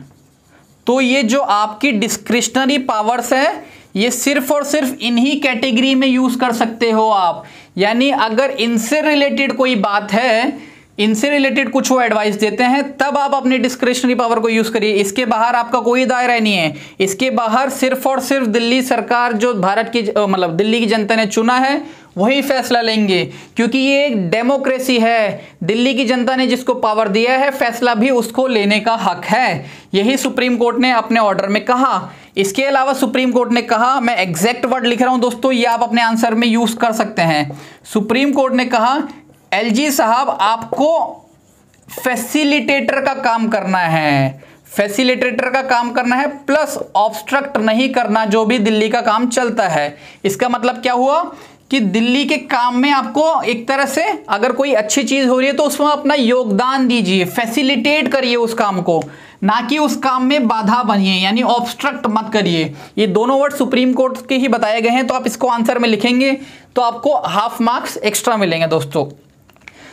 तो ये जो आपकी डिस्क्रिशनरी पावर्स है ये सिर्फ और सिर्फ इन्हीं कैटेगरी में यूज कर सकते हो आप। यानी अगर इनसे रिलेटेड कोई बात है, इनसे रिलेटेड कुछ वो एडवाइस देते हैं तब आप अपनी डिस्क्रिशनरी पावर को यूज करिए, इसके बाहर आपका कोई दायरा नहीं है। इसके बाहर सिर्फ और सिर्फ दिल्ली सरकार जो भारत की मतलब दिल्ली की जनता ने चुना है वही फैसला लेंगे, क्योंकि ये एक डेमोक्रेसी है। दिल्ली की जनता ने जिसको पावर दिया है फैसला भी उसको लेने का हक है। यही सुप्रीम कोर्ट ने अपने ऑर्डर में कहा। इसके अलावा सुप्रीम कोर्ट ने कहा, मैं एग्जैक्ट वर्ड लिख रहा हूं दोस्तों, ये आप अपने आंसर में यूज कर सकते हैं। सुप्रीम कोर्ट ने कहा एलजी साहब आपको फैसिलिटेटर का काम करना है, फैसिलिटेटर का काम करना है प्लस ऑब्स्ट्रक्ट नहीं करना जो भी दिल्ली का काम चलता है। इसका मतलब क्या हुआ कि दिल्ली के काम में आपको एक तरह से अगर कोई अच्छी चीज हो रही है तो उसमें अपना योगदान दीजिए, फैसिलिटेट करिए उस काम को, ना कि उस काम में बाधा बनिए, यानी ऑब्स्ट्रक्ट मत करिए। ये दोनों वर्ड सुप्रीम कोर्ट के ही बताए गए हैं, तो आप इसको आंसर में लिखेंगे तो आपको हाफ मार्क्स एक्स्ट्रा मिलेंगे दोस्तों।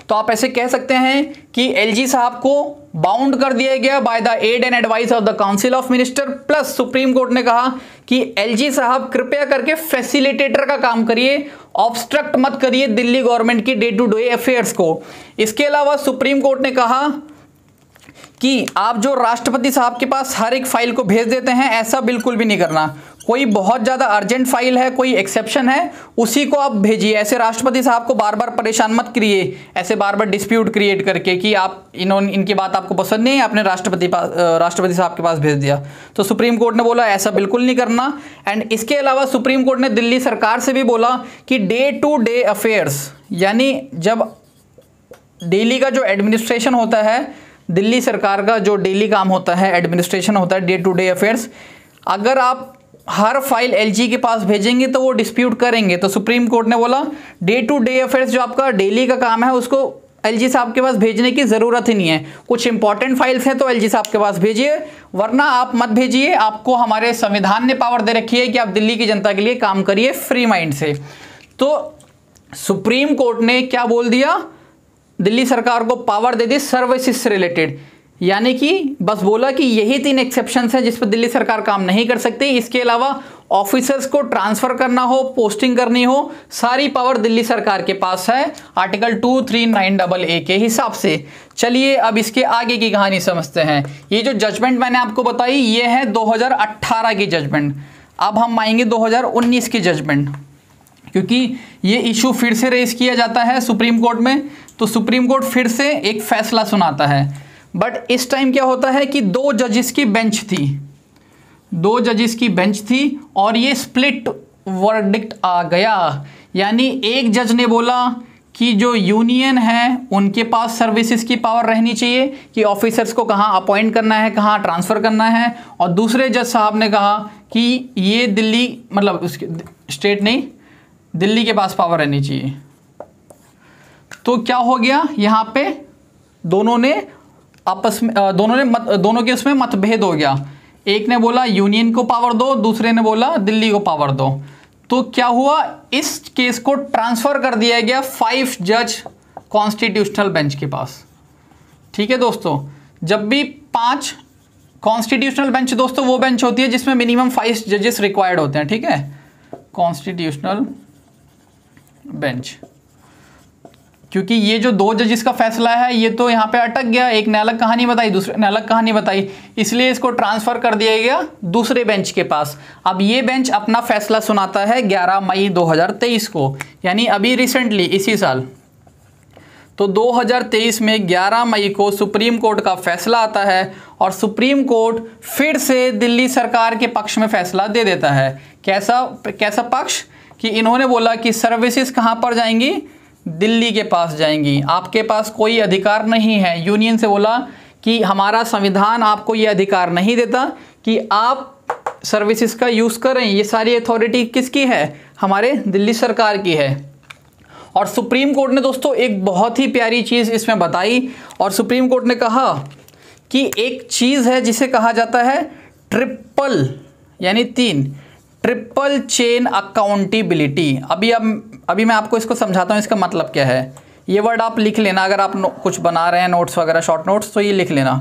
तो आप ऐसे कह सकते हैं कि एलजी साहब को बाउंड कर दिया गया by the aid and advice of the council of minister, plus supreme court ने कहा कि एलजी साहब कृपया करके फैसिलिटेटर का काम करिए, ऑब्स्ट्रक्ट मत करिए दिल्ली गवर्नमेंट की डे टू डे अफेयर्स को। इसके अलावा सुप्रीम कोर्ट ने कहा कि आप जो राष्ट्रपति साहब के पास हर एक फाइल को भेज देते हैं ऐसा बिल्कुल भी नहीं करना। कोई बहुत ज़्यादा अर्जेंट फाइल है, कोई एक्सेप्शन है, उसी को आप भेजिए। ऐसे राष्ट्रपति साहब को बार बार परेशान मत करिए, ऐसे बार बार डिस्प्यूट क्रिएट करके कि आप इनकी बात आपको पसंद नहीं है, आपने राष्ट्रपति साहब के पास भेज दिया। तो सुप्रीम कोर्ट ने बोला ऐसा बिल्कुल नहीं करना। एंड इसके अलावा सुप्रीम कोर्ट ने दिल्ली सरकार से भी बोला कि डे टू डे अफेयर्स, यानी जब दिल्ली का जो एडमिनिस्ट्रेशन होता है, दिल्ली सरकार का जो डेली काम होता है, एडमिनिस्ट्रेशन होता है, डे टू डे अफेयर्स, अगर आप हर फाइल एलजी के पास भेजेंगे तो वो डिस्प्यूट करेंगे। तो सुप्रीम कोर्ट ने बोला डे टू डे अफेयर्स जो आपका डेली का काम है उसको एलजी साहब के पास भेजने की ज़रूरत ही नहीं है। कुछ इंपॉर्टेंट फाइल्स हैं तो एलजी साहब के पास भेजिए, वरना आप मत भेजिए। आपको हमारे संविधान ने पावर दे रखी है कि आप दिल्ली की जनता के लिए काम करिए फ्री माइंड से। तो सुप्रीम कोर्ट ने क्या बोल दिया, दिल्ली सरकार को पावर दे दी सर्विसेज से रिलेटेड, यानी कि बस बोला कि यही 3 एक्सेप्शंस हैं जिस पर दिल्ली सरकार काम नहीं कर सकती। इसके अलावा ऑफिसर्स को ट्रांसफर करना हो, पोस्टिंग करनी हो, सारी पावर दिल्ली सरकार के पास है आर्टिकल 239AA के हिसाब से। चलिए अब इसके आगे की कहानी समझते हैं। ये जो जजमेंट मैंने आपको बताई ये है 2018 की जजमेंट। अब हम आएंगे 2019 की जजमेंट, क्योंकि ये इशू फिर से रेज किया जाता है सुप्रीम कोर्ट में, तो सुप्रीम कोर्ट फिर से एक फैसला सुनाता है। बट इस टाइम क्या होता है कि 2 जजेस की बेंच थी, 2 जजेस की बेंच थी और ये स्प्लिट वर्डिक्ट आ गया। यानी एक जज ने बोला कि जो यूनियन है उनके पास सर्विसेज की पावर रहनी चाहिए कि ऑफिसर्स को कहाँ अपॉइंट करना है, कहाँ ट्रांसफ़र करना है, और दूसरे जज साहब ने कहा कि ये दिल्ली मतलब उसके स्टेट नहीं, दिल्ली के पास पावर रहनी चाहिए। तो क्या हो गया यहाँ पे, दोनों ने आपस में दोनों के उसमें मतभेद हो गया। एक ने बोला यूनियन को पावर दो, दूसरे ने बोला दिल्ली को पावर दो। तो क्या हुआ, इस केस को ट्रांसफर कर दिया गया 5 जज कॉन्स्टिट्यूशनल बेंच के पास। ठीक है दोस्तों, जब भी 5 कॉन्स्टिट्यूशनल बेंच दोस्तों वो बेंच होती है जिसमें मिनिमम 5 जजेस रिक्वायर्ड होते हैं। ठीक है, कॉन्स्टिट्यूशनल बेंच, क्योंकि ये जो 2 जजेस का फैसला है ये तो यहाँ पे अटक गया, एक ने अलग कहानी बताई, दूसरे ने अलग कहानी बताई, इसलिए इसको ट्रांसफ़र कर दिया गया दूसरे बेंच के पास। अब ये बेंच अपना फैसला सुनाता है 11 मई 2023 को, यानी अभी रिसेंटली इसी साल। तो 2023 में 11 मई को सुप्रीम कोर्ट का फैसला आता है और सुप्रीम कोर्ट फिर से दिल्ली सरकार के पक्ष में फैसला दे देता है। कैसा पक्ष, कि इन्होंने बोला कि सर्विसेज कहाँ पर जाएंगी, दिल्ली के पास जाएंगी, आपके पास कोई अधिकार नहीं है। यूनियन से बोला कि हमारा संविधान आपको ये अधिकार नहीं देता कि आप सर्विसेज का यूज़ करें, ये सारी अथॉरिटी किसकी है, हमारे दिल्ली सरकार की है। और सुप्रीम कोर्ट ने दोस्तों एक बहुत ही प्यारी चीज़ इसमें बताई, और सुप्रीम कोर्ट ने कहा कि एक चीज़ है जिसे कहा जाता है ट्रिपल, यानी 3 ट्रिपल चेन अकाउंटेबिलिटी। अभी मैं आपको इसको समझाता हूँ इसका मतलब क्या है। ये वर्ड आप लिख लेना, अगर आप कुछ बना रहे हैं नोट्स वगैरह, शॉर्ट नोट्स, तो ये लिख लेना।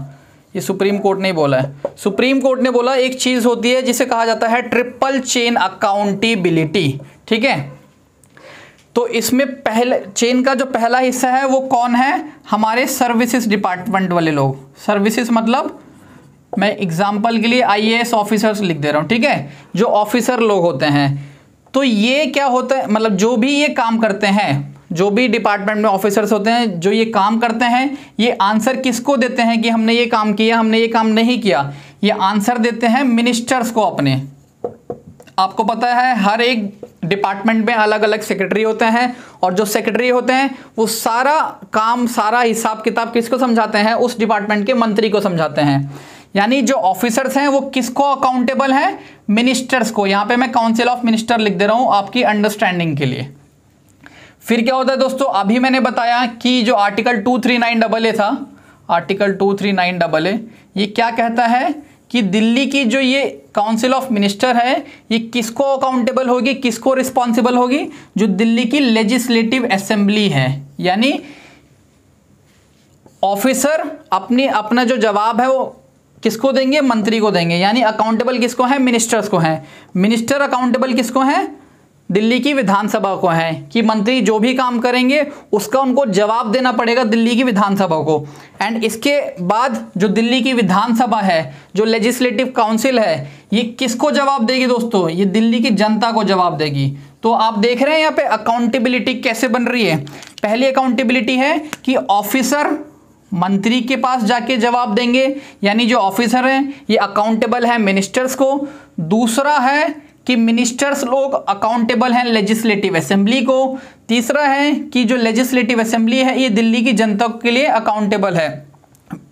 ये सुप्रीम कोर्ट ने बोला है, सुप्रीम कोर्ट ने बोला एक चीज़ होती है जिसे कहा जाता है ट्रिपल चेन अकाउंटेबिलिटी। ठीक है, तो इसमें पहले चेन का जो पहला हिस्सा है वो कौन है, हमारे सर्विसेज डिपार्टमेंट वाले लोग। सर्विसेज मतलब मैं एग्जाम्पल के लिए IAS ऑफिसर्स लिख दे रहा हूँ। ठीक है, जो ऑफिसर लोग होते हैं, तो ये क्या होता है, मतलब जो भी ये काम करते हैं, जो भी डिपार्टमेंट में ऑफिसर्स होते हैं जो ये काम करते हैं, ये आंसर किसको देते हैं कि हमने ये काम किया, हमने ये काम नहीं किया। ये आंसर देते हैं मिनिस्टर्स को अपने। आपको पता है हर एक डिपार्टमेंट में अलग अलग सेक्रेटरी होते हैं, और जो सेक्रेटरी होते हैं वो सारा काम, सारा हिसाब किताब किसको समझाते हैं, उस डिपार्टमेंट के मंत्री को समझाते हैं। यानी जो ऑफिसर्स हैं वो किसको अकाउंटेबल हैं, मिनिस्टर्स को। यहाँ पे मैं काउंसिल ऑफ मिनिस्टर लिख दे रहा हूँ आपकी अंडरस्टैंडिंग के लिए। फिर क्या होता है दोस्तों, अभी मैंने बताया कि जो आर्टिकल 239AA था, आर्टिकल 239AA ये क्या कहता है कि दिल्ली की जो ये काउंसिल ऑफ मिनिस्टर है ये किसको अकाउंटेबल होगी, किसको रिस्पॉन्सिबल होगी, जो दिल्ली की लेजिस्लेटिव असेंबली है। यानी ऑफिसर अपना जो जवाब है वो किसको देंगे, मंत्री को देंगे। यानी अकाउंटेबल किसको है, मिनिस्टर्स को है। मिनिस्टर अकाउंटेबल किसको है, दिल्ली की विधानसभा को है, कि मंत्री जो भी काम करेंगे उसका उनको जवाब देना पड़ेगा दिल्ली की विधानसभा को। एंड इसके बाद जो दिल्ली की विधानसभा है, जो लेजिस्लेटिव काउंसिल है, ये किसको जवाब देगी दोस्तों, ये दिल्ली की जनता को जवाब देगी। तो आप देख रहे हैं यहाँ पे अकाउंटेबिलिटी कैसे बन रही है। पहली अकाउंटेबिलिटी है कि ऑफिसर मंत्री के पास जाके जवाब देंगे, यानी जो ऑफिसर हैं ये अकाउंटेबल है मिनिस्टर्स को। दूसरा है कि मिनिस्टर्स लोग अकाउंटेबल हैं लेजिस्लेटिव असेंबली को। तीसरा है कि जो लेजिस्लेटिव असेंबली है ये दिल्ली की जनता के लिए अकाउंटेबल है,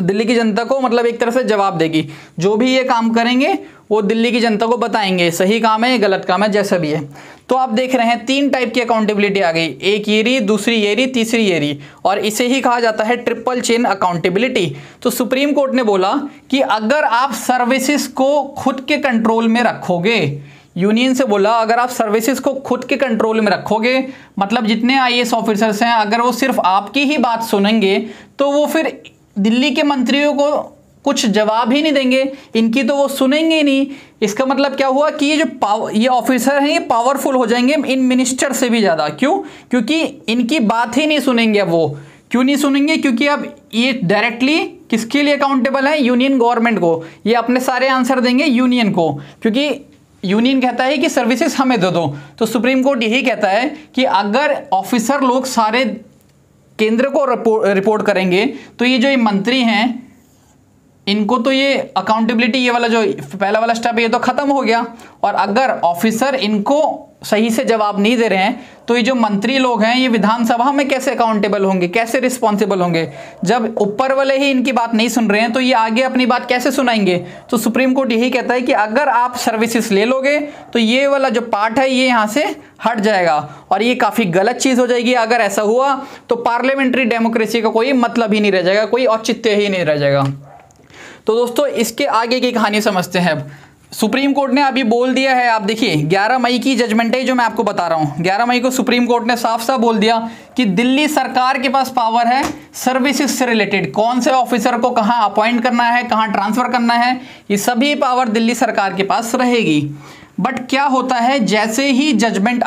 दिल्ली की जनता को मतलब एक तरह से जवाब देगी। जो भी ये काम करेंगे वो दिल्ली की जनता को बताएंगे, सही काम है गलत काम है, जैसा भी है। तो आप देख रहे हैं 3 टाइप की अकाउंटेबिलिटी आ गई, एक ये रही, दूसरी ये रही, तीसरी ये रही, और इसे ही कहा जाता है ट्रिपल चेन अकाउंटेबिलिटी। तो सुप्रीम कोर्ट ने बोला कि अगर आप सर्विसेज को खुद के कंट्रोल में रखोगे, यूनियन से बोला अगर आप सर्विसेज को खुद के कंट्रोल में रखोगे, मतलब जितने आईएएस ऑफिसर्स हैं अगर वो सिर्फ आपकी ही बात सुनेंगे तो वो फिर दिल्ली के मंत्रियों को कुछ जवाब ही नहीं देंगे, इनकी तो वो सुनेंगे ही नहीं। इसका मतलब क्या हुआ कि ये ऑफिसर हैं ये पावरफुल हो जाएंगे इन मिनिस्टर से भी ज़्यादा। क्यों? क्योंकि इनकी बात ही नहीं सुनेंगे। अब वो क्यों नहीं सुनेंगे? क्योंकि अब ये डायरेक्टली किसके लिए अकाउंटेबल है? यूनियन गवर्नमेंट को। ये अपने सारे आंसर देंगे यूनियन को, क्योंकि यूनियन कहता है कि सर्विसेज हमें दे दो। तो सुप्रीम कोर्ट यही कहता है कि अगर ऑफिसर लोग सारे केंद्र को रिपोर्ट करेंगे तो ये जो ये मंत्री हैं इनको तो ये अकाउंटेबिलिटी, ये वाला जो पहला वाला स्टेप ये तो खत्म हो गया। और अगर ऑफिसर इनको सही से जवाब नहीं दे रहे हैं तो ये जो मंत्री लोग हैं ये विधानसभा में कैसे अकाउंटेबल होंगे, कैसे रिस्पॉन्सिबल होंगे? जब ऊपर वाले ही इनकी बात नहीं सुन रहे हैं तो ये आगे अपनी बात कैसे सुनाएंगे? तो सुप्रीम कोर्ट यही कहता है कि अगर आप सर्विसेज ले लोगे तो ये वाला जो पार्ट है ये यहाँ से हट जाएगा और ये काफ़ी गलत चीज़ हो जाएगी। अगर ऐसा हुआ तो पार्लियामेंट्री डेमोक्रेसी का कोई मतलब ही नहीं रह जाएगा, कोई औचित्य ही नहीं रह जाएगा। तो दोस्तों इसके आगे की कहानी समझते हैं। अब सुप्रीम कोर्ट ने अभी बोल दिया है, आप देखिए 11 मई की जजमेंट है जो मैं आपको बता रहा हूँ। 11 मई को सुप्रीम कोर्ट ने साफ साफ बोल दिया कि दिल्ली सरकार के पास पावर है सर्विसेज से रिलेटेड, कौन से ऑफिसर को कहाँ अपॉइंट करना है, कहाँ ट्रांसफर करना है, ये सभी पावर दिल्ली सरकार के पास रहेगी। बट क्या होता है, जैसे ही जजमेंट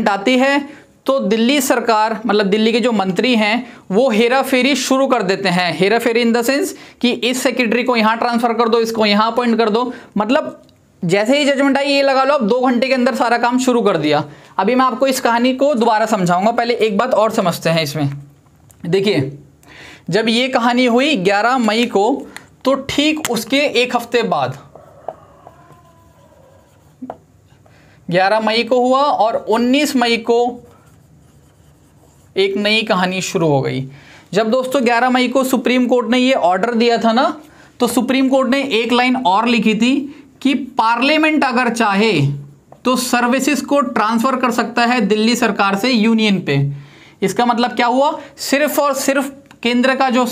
आती है तो दिल्ली सरकार, मतलब दिल्ली के जो मंत्री हैं वो हेरा फेरी शुरू कर देते हैं। हेरा फेरी इन द सेंस कि इस सेक्रेटरी को यहाँ ट्रांसफर कर दो, इसको यहाँ अपॉइंट कर दो। मतलब जैसे ही जजमेंट आई ये लगा लो अब 2 घंटे के अंदर सारा काम शुरू कर दिया। अभी मैं आपको इस कहानी को दोबारा समझाऊंगा, पहले एक बात और समझते हैं इसमें। देखिए जब ये कहानी हुई 11 मई को तो ठीक उसके 1 हफ्ते बाद 11 मई को हुआ और 19 मई को एक नई कहानी शुरू हो गई। जब दोस्तों 11 मई को सुप्रीम कोर्ट ने ये ऑर्डर दिया था ना, तो सुप्रीम कोर्ट ने एक लाइन और लिखी थी कि पार्लियामेंट अगर चाहे तो सर्विसेज को ट्रांसफर कर सकता है दिल्ली सरकार से यूनियन पे। इसका मतलब क्या हुआ, सिर्फ और सिर्फ केंद्र का जो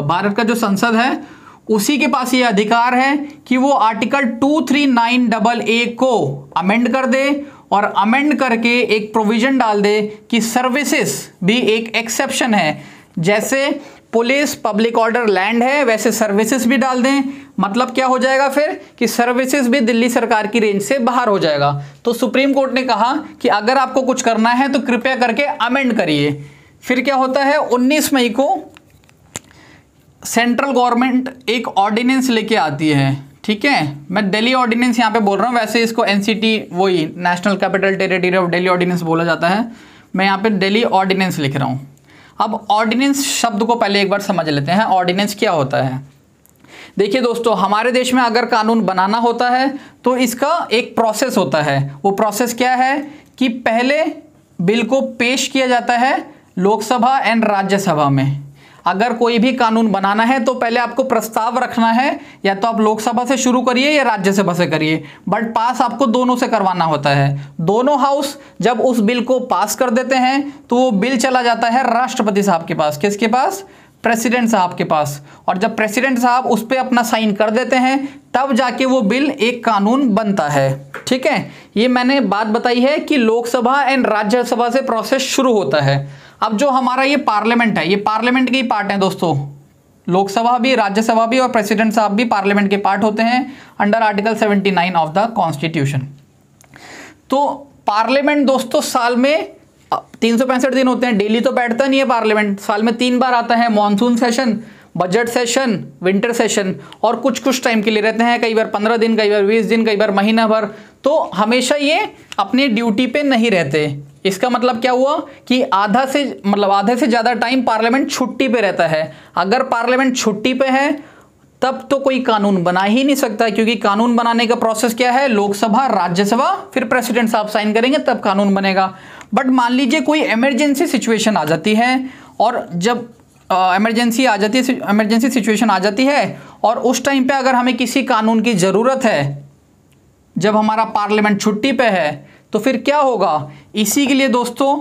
भारत का जो संसद है उसी के पास ये अधिकार है कि वो आर्टिकल 239AA को अमेंड कर दे और अमेंड करके एक प्रोविजन डाल दे कि सर्विसेज भी एक एक्सेप्शन है। जैसे पुलिस, पब्लिक ऑर्डर, लैंड है, वैसे सर्विसेज भी डाल दें। मतलब क्या हो जाएगा फिर कि सर्विसेज भी दिल्ली सरकार की रेंज से बाहर हो जाएगा। तो सुप्रीम कोर्ट ने कहा कि अगर आपको कुछ करना है तो कृपया करके अमेंड करिए। फिर क्या होता है, 19 मई को सेंट्रल गवर्नमेंट एक ऑर्डिनेंस लेके आती है। ठीक है, मैं दिल्ली ऑर्डिनेंस यहाँ पे बोल रहा हूँ, वैसे इसको एनसीटी वही national capital territory of Delhi ordinance बोला जाता है। मैं यहाँ पे दिल्ली ऑर्डिनेंस लिख रहा हूँ। अब ऑर्डिनेंस शब्द को पहले एक बार समझ लेते हैं, ऑर्डिनेंस क्या होता है। देखिए दोस्तों, हमारे देश में अगर कानून बनाना होता है तो इसका एक प्रोसेस होता है। वो प्रोसेस क्या है कि पहले बिल को पेश किया जाता है लोकसभा एंड राज्यसभा में। अगर कोई भी कानून बनाना है तो पहले आपको प्रस्ताव रखना है, या तो आप लोकसभा से शुरू करिए या राज्यसभा से करिए, बट पास आपको दोनों से करवाना होता है। दोनों हाउस जब उस बिल को पास कर देते हैं तो वो बिल चला जाता है राष्ट्रपति साहब के पास। किसके पास? प्रेसिडेंट साहब के पास। और जब प्रेसिडेंट साहब उस पर अपना साइन कर देते हैं तब जाके वो बिल एक कानून बनता है। ठीक है, ये मैंने बात बताई है कि लोकसभा एंड राज्यसभा से प्रोसेस शुरू होता है। अब जो हमारा ये पार्लियामेंट है, ये पार्लियामेंट के ही पार्ट है दोस्तों। लोकसभा भी, राज्यसभा भी और प्रेसिडेंट साहब भी पार्लियामेंट के पार्ट होते हैं under article 79 of the constitution. तो पार्लियामेंट दोस्तों साल में 365 दिन होते हैं, डेली तो बैठता नहीं है पार्लियामेंट। साल में 3 बार आता है, monsoon session, budget session, winter session, और कुछ कुछ टाइम के लिए रहते हैं, कई बार 15 दिन, कई बार 20 दिन, कई बार महीना भर। तो हमेशा ये अपनी ड्यूटी पे नहीं रहते। इसका मतलब क्या हुआ कि आधे से ज़्यादा टाइम पार्लियामेंट छुट्टी पे रहता है। अगर पार्लियामेंट छुट्टी पे है तब तो कोई कानून बना ही नहीं सकता, क्योंकि कानून बनाने का प्रोसेस क्या है, लोकसभा, राज्यसभा, फिर प्रेसिडेंट साहब साइन करेंगे तब कानून बनेगा। बट मान लीजिए कोई इमरजेंसी सिचुएशन आ जाती है, और जब इमरजेंसी सिचुएशन आ जाती है और उस टाइम पे अगर हमें किसी कानून की ज़रूरत है, जब हमारा पार्लियामेंट छुट्टी पे है, तो फिर क्या होगा। इसी के लिए दोस्तों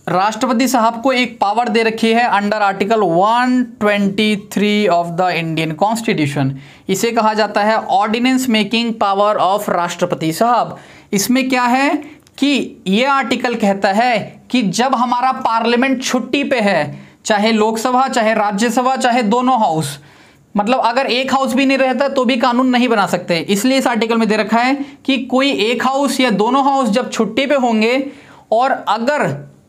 राष्ट्रपति साहब को एक पावर दे रखी है under article 123 of the Indian constitution. इसे कहा जाता है ऑर्डिनेंस मेकिंग पावर ऑफ राष्ट्रपति साहब। इसमें क्या है कि ये आर्टिकल कहता है कि जब हमारा पार्लियामेंट छुट्टी पे है, चाहे लोकसभा चाहे राज्यसभा चाहे दोनों हाउस, मतलब अगर एक हाउस भी नहीं रहता तो भी कानून नहीं बना सकते। इसलिए इस आर्टिकल में दे रखा है कि कोई एक हाउस या दोनों हाउस जब छुट्टी पे होंगे और अगर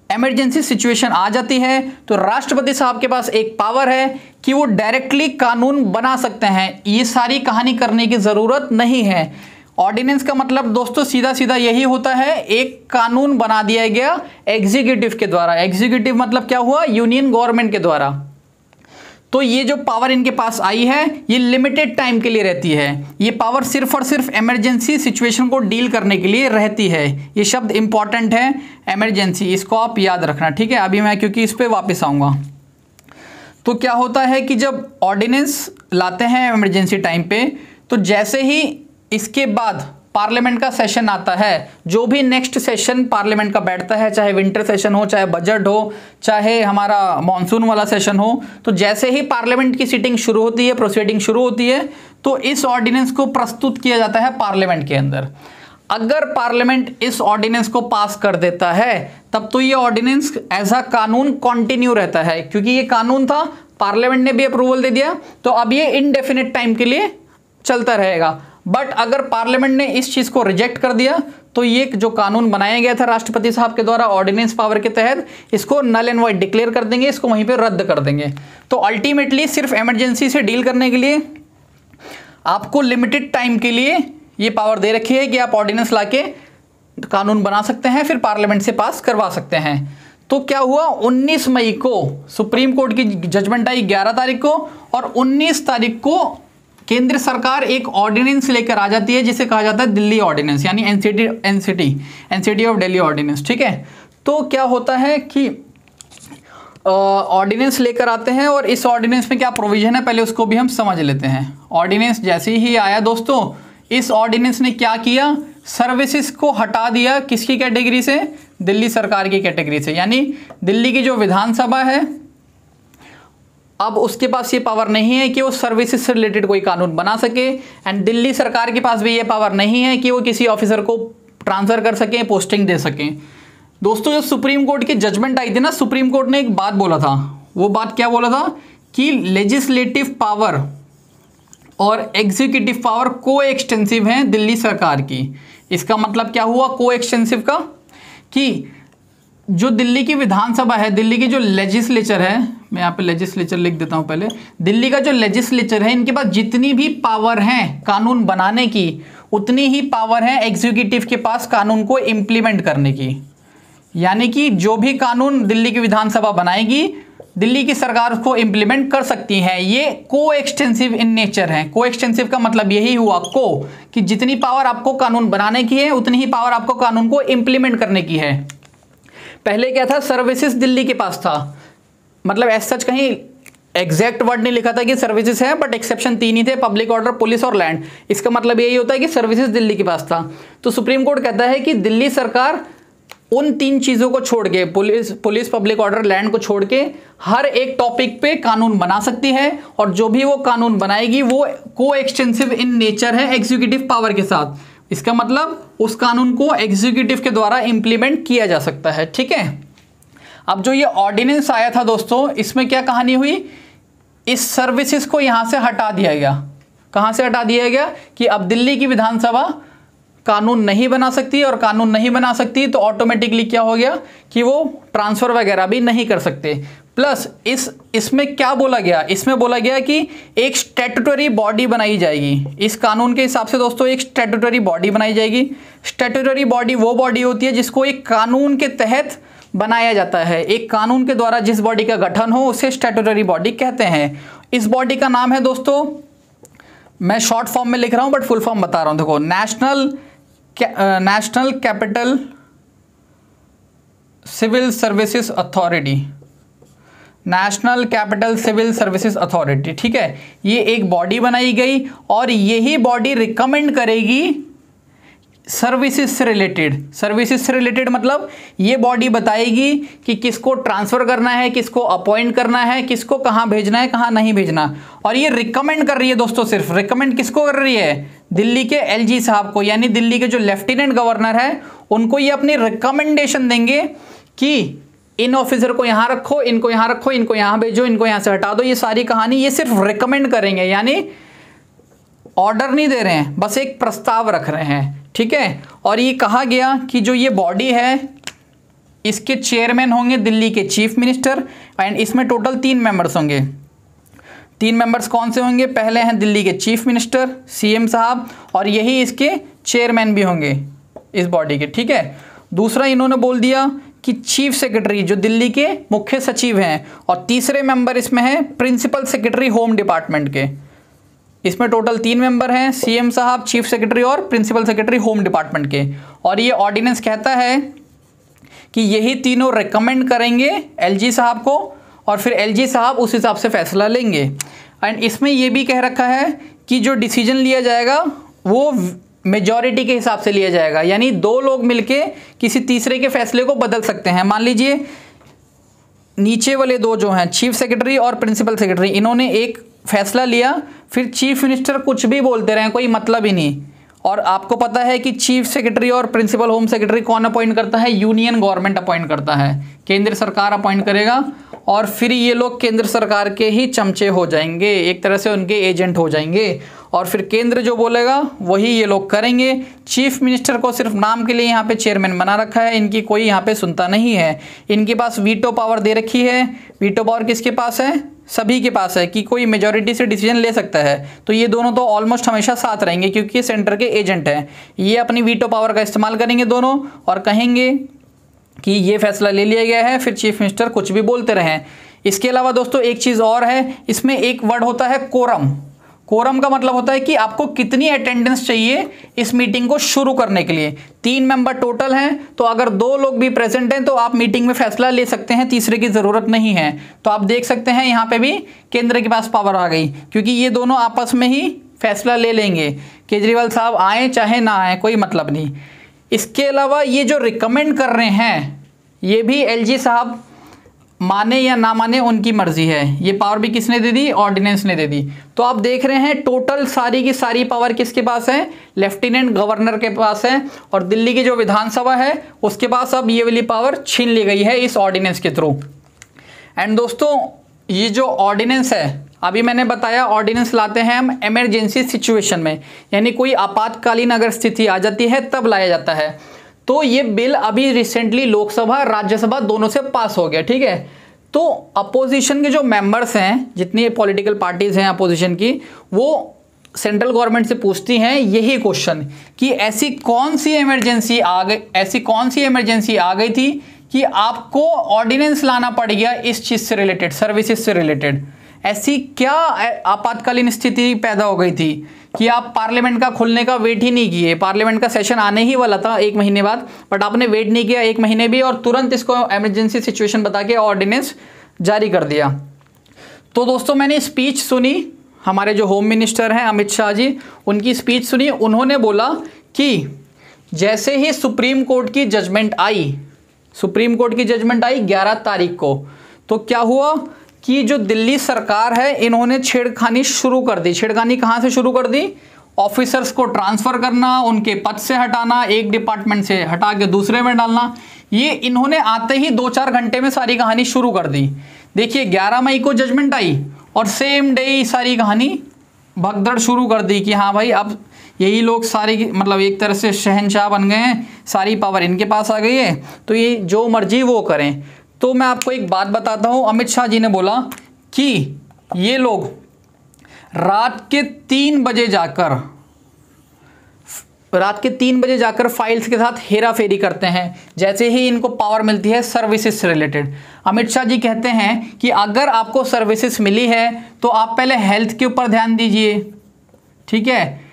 इमरजेंसी सिचुएशन आ जाती है तो राष्ट्रपति साहब के पास एक पावर है कि वो डायरेक्टली कानून बना सकते हैं। ये सारी कहानी करने की ज़रूरत नहीं है। ऑर्डिनेंस का मतलब दोस्तों सीधा सीधा यही होता है, एक कानून बना दिया गया एग्जीक्यूटिव के द्वारा। एग्जीक्यूटिव मतलब क्या हुआ, यूनियन गवर्नमेंट के द्वारा। तो ये जो पावर इनके पास आई है ये लिमिटेड टाइम के लिए रहती है। ये पावर सिर्फ और सिर्फ इमरजेंसी सिचुएशन को डील करने के लिए रहती है। ये शब्द इंपॉर्टेंट है, इमरजेंसी, इसको आप याद रखना, ठीक है। अभी मैं क्योंकि इस पर वापस आऊँगा। तो क्या होता है कि जब ऑर्डिनेंस लाते हैं इमरजेंसी टाइम पे, तो जैसे ही इसके बाद पार्लियामेंट का सेशन आता है, जो भी नेक्स्ट सेशन पार्लियामेंट का बैठता है, चाहे विंटर सेशन हो, चाहे बजट हो, चाहे हमारा मॉनसून वाला सेशन हो, तो जैसे ही पार्लियामेंट की सीटिंग शुरू होती है, प्रोसीडिंग शुरू होती है, तो इस ऑर्डिनेंस को प्रस्तुत किया जाता है पार्लियामेंट के अंदर। अगर पार्लियामेंट इस ऑर्डिनेंस को पास कर देता है तब तो ये ऑर्डिनेंस एज अ कानून कंटिन्यू रहता है, क्योंकि ये कानून था, पार्लियामेंट ने भी अप्रूवल दे दिया, तो अब ये इनडेफिनिट टाइम के लिए चलता रहेगा। बट अगर पार्लियामेंट ने इस चीज़ को रिजेक्ट कर दिया तो ये जो कानून बनाया गया था राष्ट्रपति साहब के द्वारा ऑर्डिनेंस पावर के तहत, इसको नल एंड वाइड डिक्लेयर कर देंगे, इसको वहीं पे रद्द कर देंगे। तो अल्टीमेटली सिर्फ इमरजेंसी से डील करने के लिए आपको लिमिटेड टाइम के लिए ये पावर दे रखी है कि आप ऑर्डिनेंस लाके कानून बना सकते हैं, फिर पार्लियामेंट से पास करवा सकते हैं। तो क्या हुआ, 19 मई को सुप्रीम कोर्ट की जजमेंट आई 11 तारीख को, और 19 तारीख को केंद्र सरकार एक ऑर्डिनेंस लेकर आ जाती है जिसे कहा जाता है दिल्ली ऑर्डिनेंस, यानी एनसीटी ऑफ दिल्ली ऑर्डिनेंस, ठीक है। तो क्या होता है कि ऑर्डिनेंस लेकर आते हैं, और इस ऑर्डिनेंस में क्या प्रोविजन है पहले उसको भी हम समझ लेते हैं। ऑर्डिनेंस जैसे ही आया दोस्तों, इस ऑर्डिनेंस ने क्या किया, सर्विसेज को हटा दिया, किसकी कैटेगरी से, दिल्ली सरकार की कैटेगरी से। यानी दिल्ली की जो विधानसभा है अब उसके पास ये पावर नहीं है कि वो सर्विसेज से रिलेटेड कोई कानून बना सके, एंड दिल्ली सरकार के पास भी ये पावर नहीं है कि वो किसी ऑफिसर को ट्रांसफर कर सकें, पोस्टिंग दे सकें। दोस्तों जो सुप्रीम कोर्ट की जजमेंट आई थी ना, सुप्रीम कोर्ट ने एक बात बोला था, वो बात क्या बोला था कि लेजिस्लेटिव पावर और एग्जीक्यूटिव पावर को एक्सटेंसिव हैं दिल्ली सरकार की। इसका मतलब क्या हुआ को एक्सटेंसिव का, कि जो दिल्ली की विधानसभा है, दिल्ली की जो लेजिस्लेचर है, मैं यहाँ पे लेजिस्लेचर लिख देता हूँ पहले, दिल्ली का जो लेजिस्लेचर है, इनके पास जितनी भी पावर हैं कानून बनाने की, उतनी ही पावर है एग्जीक्यूटिव के पास कानून को इम्प्लीमेंट करने की। यानी कि जो भी कानून दिल्ली की विधानसभा बनाएगी, दिल्ली की सरकार उसको इम्प्लीमेंट कर सकती है। ये को एक्सटेंसिव इन नेचर है। को एक्सटेंसिव का मतलब यही हुआ को, कि जितनी पावर आपको कानून बनाने की है उतनी ही पावर आपको कानून को इम्प्लीमेंट करने की है। पहले क्या था, सर्विसेज दिल्ली के पास था, मतलब ऐसा सच कहीं एग्जैक्ट वर्ड नहीं लिखा था कि सर्विसेज है, बट एक्सेप्शन 3 ही थे, पब्लिक ऑर्डर, पुलिस और लैंड। इसका मतलब यही होता है कि सर्विसेज दिल्ली के पास था। तो सुप्रीम कोर्ट कहता है कि दिल्ली सरकार उन 3 चीज़ों को छोड़ के, पुलिस, पब्लिक ऑर्डर, लैंड को छोड़ के हर एक टॉपिक पे कानून बना सकती है, और जो भी वो कानून बनाएगी वो को एक्सटेंसिव इन नेचर है एग्जीक्यूटिव पावर के साथ। इसका मतलब उस कानून को एग्जीक्यूटिव के द्वारा इंप्लीमेंट किया जा सकता है, ठीक है। अब जो ये ऑर्डिनेंस आया था दोस्तों, इसमें क्या कहानी हुई, इस सर्विसेज को यहाँ से हटा दिया गया। कहाँ से हटा दिया गया कि अब दिल्ली की विधानसभा कानून नहीं बना सकती, और कानून नहीं बना सकती तो ऑटोमेटिकली क्या हो गया कि वो ट्रांसफ़र वगैरह भी नहीं कर सकते। प्लस इसमें क्या बोला गया, इसमें बोला गया कि एक स्टैट्यूटरी बॉडी बनाई जाएगी। इस कानून के हिसाब से दोस्तों एक स्टैट्यूटरी बॉडी बनाई जाएगी। स्टैट्यूटरी बॉडी वो बॉडी होती है जिसको एक कानून के तहत बनाया जाता है। एक कानून के द्वारा जिस बॉडी का गठन हो उसे स्टैट्यूटरी बॉडी कहते हैं। इस बॉडी का नाम है दोस्तों, मैं शॉर्ट फॉर्म में लिख रहा हूँ बट फुल फॉर्म बता रहा हूँ, देखो, national capital civil services authority, national capital civil services authority, ठीक है। ये एक बॉडी बनाई गई और यही बॉडी रिकमेंड करेगी सर्विसेज से रिलेटेड मतलब ये बॉडी बताएगी कि किसको ट्रांसफर करना है, किसको अपॉइंट करना है, किसको कहाँ भेजना है, कहाँ नहीं भेजना। और ये रिकमेंड कर रही है दोस्तों, सिर्फ रिकमेंड किसको कर रही है, दिल्ली के एलजी साहब को, यानी दिल्ली के जो लेफ्टिनेंट गवर्नर है उनको ये अपनी रिकमेंडेशन देंगे कि इन ऑफिसर को यहाँ रखो, इनको यहाँ रखो, इनको यहाँ भेजो, इनको यहाँ से हटा दो। ये सारी कहानी ये सिर्फ रिकमेंड करेंगे, यानी ऑर्डर नहीं दे रहे हैं, बस एक प्रस्ताव रख रहे हैं, ठीक है। और ये कहा गया कि जो ये बॉडी है इसके चेयरमैन होंगे दिल्ली के चीफ मिनिस्टर, एंड इसमें टोटल 3 मेंबर्स होंगे। 3 मेंबर्स कौन से होंगे, पहले हैं दिल्ली के चीफ मिनिस्टर सीएम साहब, और यही इसके चेयरमैन भी होंगे इस बॉडी के, ठीक है। दूसरा इन्होंने बोल दिया कि चीफ सेक्रेटरी जो दिल्ली के मुख्य सचिव हैं, और तीसरे मेंबर इसमें है प्रिंसिपल सेक्रेटरी होम डिपार्टमेंट के। इसमें टोटल 3 मेंबर हैं, सीएम साहब, चीफ सेक्रेटरी और प्रिंसिपल सेक्रेटरी होम डिपार्टमेंट के। और ये ऑर्डिनेंस कहता है कि यही तीनों रिकमेंड करेंगे एलजी साहब को, और फिर एलजी साहब उस हिसाब से फैसला लेंगे। एंड इसमें यह भी कह रखा है कि जो डिसीजन लिया जाएगा वो मेजॉरिटी के हिसाब से लिया जाएगा, यानी 2 लोग मिलके किसी तीसरे के फैसले को बदल सकते हैं। मान लीजिए नीचे वाले 2 जो हैं चीफ सेक्रेटरी और प्रिंसिपल सेक्रेटरी, इन्होंने एक फैसला लिया, फिर चीफ मिनिस्टर कुछ भी बोलते रहे, कोई मतलब ही नहीं। और आपको पता है कि चीफ सेक्रेटरी और प्रिंसिपल होम सेक्रेटरी कौन अपॉइंट करता है, यूनियन गवर्नमेंट अपॉइंट करता है, केंद्र सरकार अपॉइंट करेगा। और फिर ये लोग केंद्र सरकार के ही चमचे हो जाएंगे, एक तरह से उनके एजेंट हो जाएंगे, और फिर केंद्र जो बोलेगा वही ये लोग करेंगे। चीफ मिनिस्टर को सिर्फ नाम के लिए यहाँ पे चेयरमैन बना रखा है, इनकी कोई यहाँ पे सुनता नहीं है। इनके पास वीटो पावर दे रखी है। वीटो पावर किसके पास है, सभी के पास है, कि कोई मेजॉरिटी से डिसीजन ले सकता है। तो ये दोनों तो ऑलमोस्ट हमेशा साथ रहेंगे क्योंकि सेंटर के एजेंट हैं। ये अपनी वीटो पावर का इस्तेमाल करेंगे दोनों, और कहेंगे कि ये फैसला ले लिया गया है, फिर चीफ मिनिस्टर कुछ भी बोलते रहें। इसके अलावा दोस्तों एक चीज़ और है, इसमें एक वर्ड होता है कोरम। कोरम का मतलब होता है कि आपको कितनी अटेंडेंस चाहिए इस मीटिंग को शुरू करने के लिए। 3 मेंबर टोटल हैं, तो अगर 2 लोग भी प्रेजेंट हैं तो आप मीटिंग में फैसला ले सकते हैं, तीसरे की ज़रूरत नहीं है। तो आप देख सकते हैं यहाँ पे भी केंद्र के पास पावर आ गई, क्योंकि ये दोनों आपस में ही फैसला ले लेंगे। केजरीवाल साहब आए चाहे ना आए, कोई मतलब नहीं। इसके अलावा ये जो रिकमेंड कर रहे हैं ये भी एलजी साहब माने या ना माने उनकी मर्जी है। ये पावर भी किसने दे दी, ऑर्डिनेंस ने दे दी। तो आप देख रहे हैं टोटल सारी की सारी पावर किसके पास है, लेफ्टिनेंट गवर्नर के पास है, और दिल्ली की जो विधानसभा है उसके पास अब ये वाली पावर छीन ली गई है इस ऑर्डिनेंस के थ्रू। एंड दोस्तों ये जो ऑर्डिनेंस है, अभी मैंने बताया ऑर्डिनेंस लाते हैं हम इमरजेंसी सिचुएशन में, यानी कोई आपातकालीन अगर स्थिति आ जाती है तब लाया जाता है। तो ये बिल अभी रिसेंटली लोकसभा राज्यसभा दोनों से पास हो गया, ठीक है। तो अपोजिशन के जो मेंबर्स हैं, जितनी पॉलिटिकल पार्टीज हैं अपोजिशन की, वो सेंट्रल गवर्नमेंट से पूछती हैं यही क्वेश्चन कि ऐसी कौन सी इमरजेंसी आ गई थी कि आपको ऑर्डिनेंस लाना पड़ गया इस चीज से रिलेटेड, सर्विसेज से रिलेटेड। ऐसी क्या आपातकालीन स्थिति पैदा हो गई थी कि आप पार्लियामेंट का खुलने का वेट ही नहीं किए। पार्लियामेंट का सेशन आने ही वाला था 1 महीने बाद, बट आपने वेट नहीं किया 1 महीने भी, और तुरंत इसको इमरजेंसी सिचुएशन बता के ऑर्डिनेंस जारी कर दिया। तो दोस्तों मैंने स्पीच सुनी, हमारे जो होम मिनिस्टर हैं अमित शाह जी, उनकी स्पीच सुनी। उन्होंने बोला कि जैसे ही सुप्रीम कोर्ट की जजमेंट आई 11 तारीख को, तो क्या हुआ कि जो दिल्ली सरकार है इन्होंने छेड़खानी शुरू कर दी। छेड़खानी कहाँ से शुरू कर दी, ऑफिसर्स को ट्रांसफ़र करना, उनके पद से हटाना, एक डिपार्टमेंट से हटा के दूसरे में डालना। ये इन्होंने आते ही 2-4 घंटे में सारी कहानी शुरू कर दी। देखिए 11 मई को जजमेंट आई और सेम डे ही सारी कहानी भगदड़ शुरू कर दी कि हाँ भाई अब यही लोग सारे मतलब एक तरह से शहंशाह बन गए हैं, सारी पावर इनके पास आ गई है, तो ये जो मर्जी वो करें। तो मैं आपको एक बात बताता हूँ, अमित शाह जी ने बोला कि ये लोग रात के 3 बजे जाकर फाइल्स के साथ हेरा फेरी करते हैं जैसे ही इनको पावर मिलती है सर्विसेज से रिलेटेड। अमित शाह जी कहते हैं कि अगर आपको सर्विसेज मिली है तो आप पहले हेल्थ के ऊपर ध्यान दीजिए, ठीक है।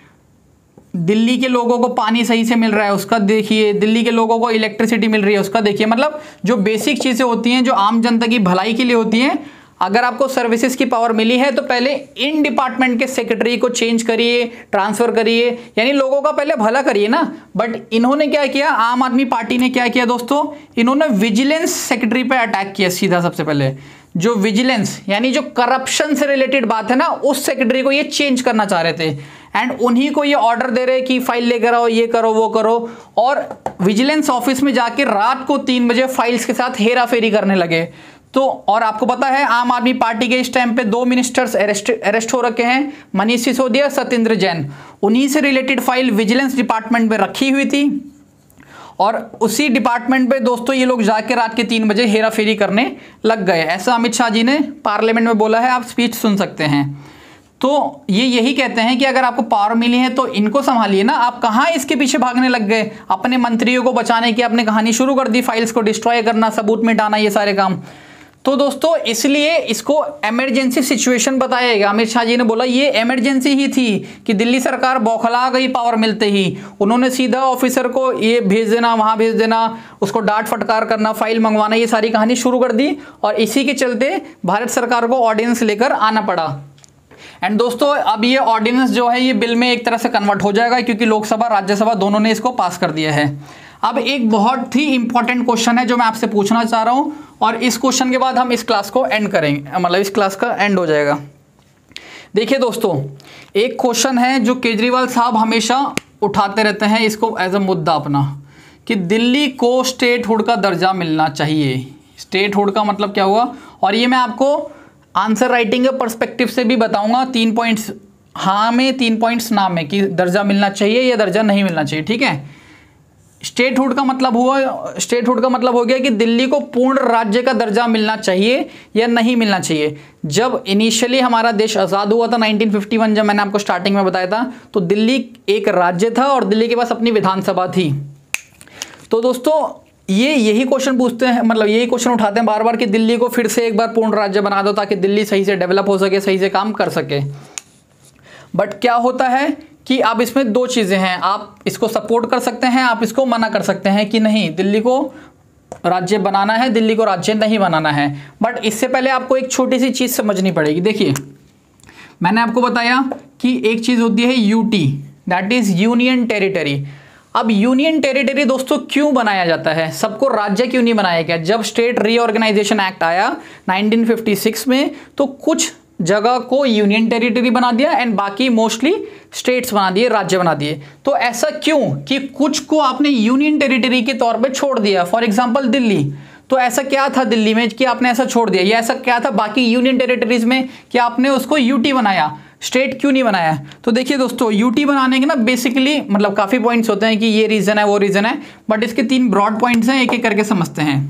दिल्ली के लोगों को पानी सही से मिल रहा है उसका देखिए, दिल्ली के लोगों को इलेक्ट्रिसिटी मिल रही है उसका देखिए। मतलब जो बेसिक चीज़ें होती हैं जो आम जनता की भलाई के लिए होती हैं, अगर आपको सर्विसेज की पावर मिली है तो पहले इन डिपार्टमेंट के सेक्रेटरी को चेंज करिए, ट्रांसफर करिए, यानी लोगों का पहले भला करिए ना। बट इन्होंने क्या किया, आम आदमी पार्टी ने क्या किया दोस्तों, इन्होंने विजिलेंस सेक्रेटरी पे अटैक किया सीधा। सबसे पहले जो विजिलेंस यानी जो करप्शन से रिलेटेड बात है ना, उस सेक्रेटरी को ये चेंज करना चाह रहे थे एंड उन्हीं को ये ऑर्डर दे रहे कि फाइल लेकर आओ, ये करो वो करो। और विजिलेंस ऑफिस में जाके रात को 3 बजे फाइल्स के साथ हेरा फेरी करने लगे। तो और आपको पता है आम आदमी पार्टी के इस टाइम पे 2 मिनिस्टर्स अरेस्ट हो रखे हैं, मनीष सिसोदिया, सत्येंद्र जैन। उन्हीं से रिलेटेड फाइल विजिलेंस डिपार्टमेंट में रखी हुई थी और उसी डिपार्टमेंट पे दोस्तों ये लोग जाके रात के 3 बजे हेरा फेरी करने लग गए। ऐसा अमित शाह जी ने पार्लियामेंट में बोला है, आप स्पीच सुन सकते हैं। तो ये यही कहते हैं कि अगर आपको पावर मिली है तो इनको संभालिए ना, आप कहाँ इसके पीछे भागने लग गए। अपने मंत्रियों को बचाने की आपने कहानी शुरू कर दी, फाइल्स को डिस्ट्रॉय करना, सबूत मिटाना, ये सारे काम। तो दोस्तों इसलिए इसको इमरजेंसी सिचुएशन बताया गया। अमित शाह जी ने बोला ये इमरजेंसी ही थी कि दिल्ली सरकार बौखला गई पावर मिलते ही। उन्होंने सीधा ऑफिसर को ये भेज देना, वहां भेज देना, उसको डांट फटकार करना, फाइल मंगवाना, ये सारी कहानी शुरू कर दी और इसी के चलते भारत सरकार को ऑर्डिनेंस लेकर आना पड़ा। एंड दोस्तों अब ये ऑर्डिनेंस जो है ये बिल में एक तरह से कन्वर्ट हो जाएगा क्योंकि लोकसभा राज्यसभा दोनों ने इसको पास कर दिया है। अब एक बहुत ही इंपॉर्टेंट क्वेश्चन है जो मैं आपसे पूछना चाह रहा हूं और इस क्वेश्चन के बाद हम इस क्लास को एंड करेंगे, मतलब इस क्लास का एंड हो जाएगा। देखिए दोस्तों, एक क्वेश्चन है जो केजरीवाल साहब हमेशा उठाते रहते हैं इसको एज अ मुद्दा अपना, कि दिल्ली को स्टेटहुड का दर्जा मिलना चाहिए। स्टेटहुड का मतलब क्या हुआ, और ये मैं आपको आंसर राइटिंग के पर्सपेक्टिव से भी बताऊंगा। 3 पॉइंट्स हाँ में, 3 पॉइंट्स ना में, कि दर्जा मिलना चाहिए या दर्जा नहीं मिलना चाहिए। ठीक है, स्टेटहुड का मतलब हो गया कि दिल्ली को पूर्ण राज्य का दर्जा मिलना चाहिए या नहीं मिलना चाहिए। जब इनिशियली हमारा देश आज़ाद हुआ था 1951, जब मैंने आपको स्टार्टिंग में बताया था, तो दिल्ली एक राज्य था और दिल्ली के पास अपनी विधानसभा थी। तो दोस्तों यही क्वेश्चन पूछते हैं, मतलब यही क्वेश्चन उठाते हैं बार बार कि दिल्ली को फिर से एक बार पूर्ण राज्य बना दो ताकि दिल्ली सही से डेवलप हो सके, सही से काम कर सके। बट क्या होता है कि अब इसमें 2 चीज़ें हैं, आप इसको सपोर्ट कर सकते हैं, आप इसको मना कर सकते हैं कि नहीं दिल्ली को राज्य बनाना है, दिल्ली को राज्य नहीं बनाना है। बट इससे पहले आपको एक छोटी सी चीज़ समझनी पड़ेगी। देखिए मैंने आपको बताया कि एक चीज़ होती है UT, that is union territory. अब यूनियन टेरिटरी दोस्तों क्यों बनाया जाता है, सबको राज्य क्यों नहीं बनाया गया? जब स्टेट रीऑर्गेनाइजेशन एक्ट आया 1956 में, तो कुछ जगह को यूनियन टेरिटरी बना दिया एंड बाकी मोस्टली स्टेट्स बना दिए, राज्य बना दिए। तो ऐसा क्यों कि कुछ को आपने यूनियन टेरिटरी के तौर पे छोड़ दिया? फॉर एग्जांपल दिल्ली, तो ऐसा क्या था दिल्ली में कि आपने ऐसा छोड़ दिया, या ऐसा क्या था बाकी यूनियन टेरिटरीज में कि आपने उसको यूटी बनाया, स्टेट क्यों नहीं बनाया? तो देखिए दोस्तों, यूटी बनाने के ना बेसिकली मतलब काफ़ी पॉइंट्स होते हैं कि ये रीज़न है वो रीज़न है, बट इसके 3 ब्रॉड पॉइंट्स हैं, एक एक करके समझते हैं।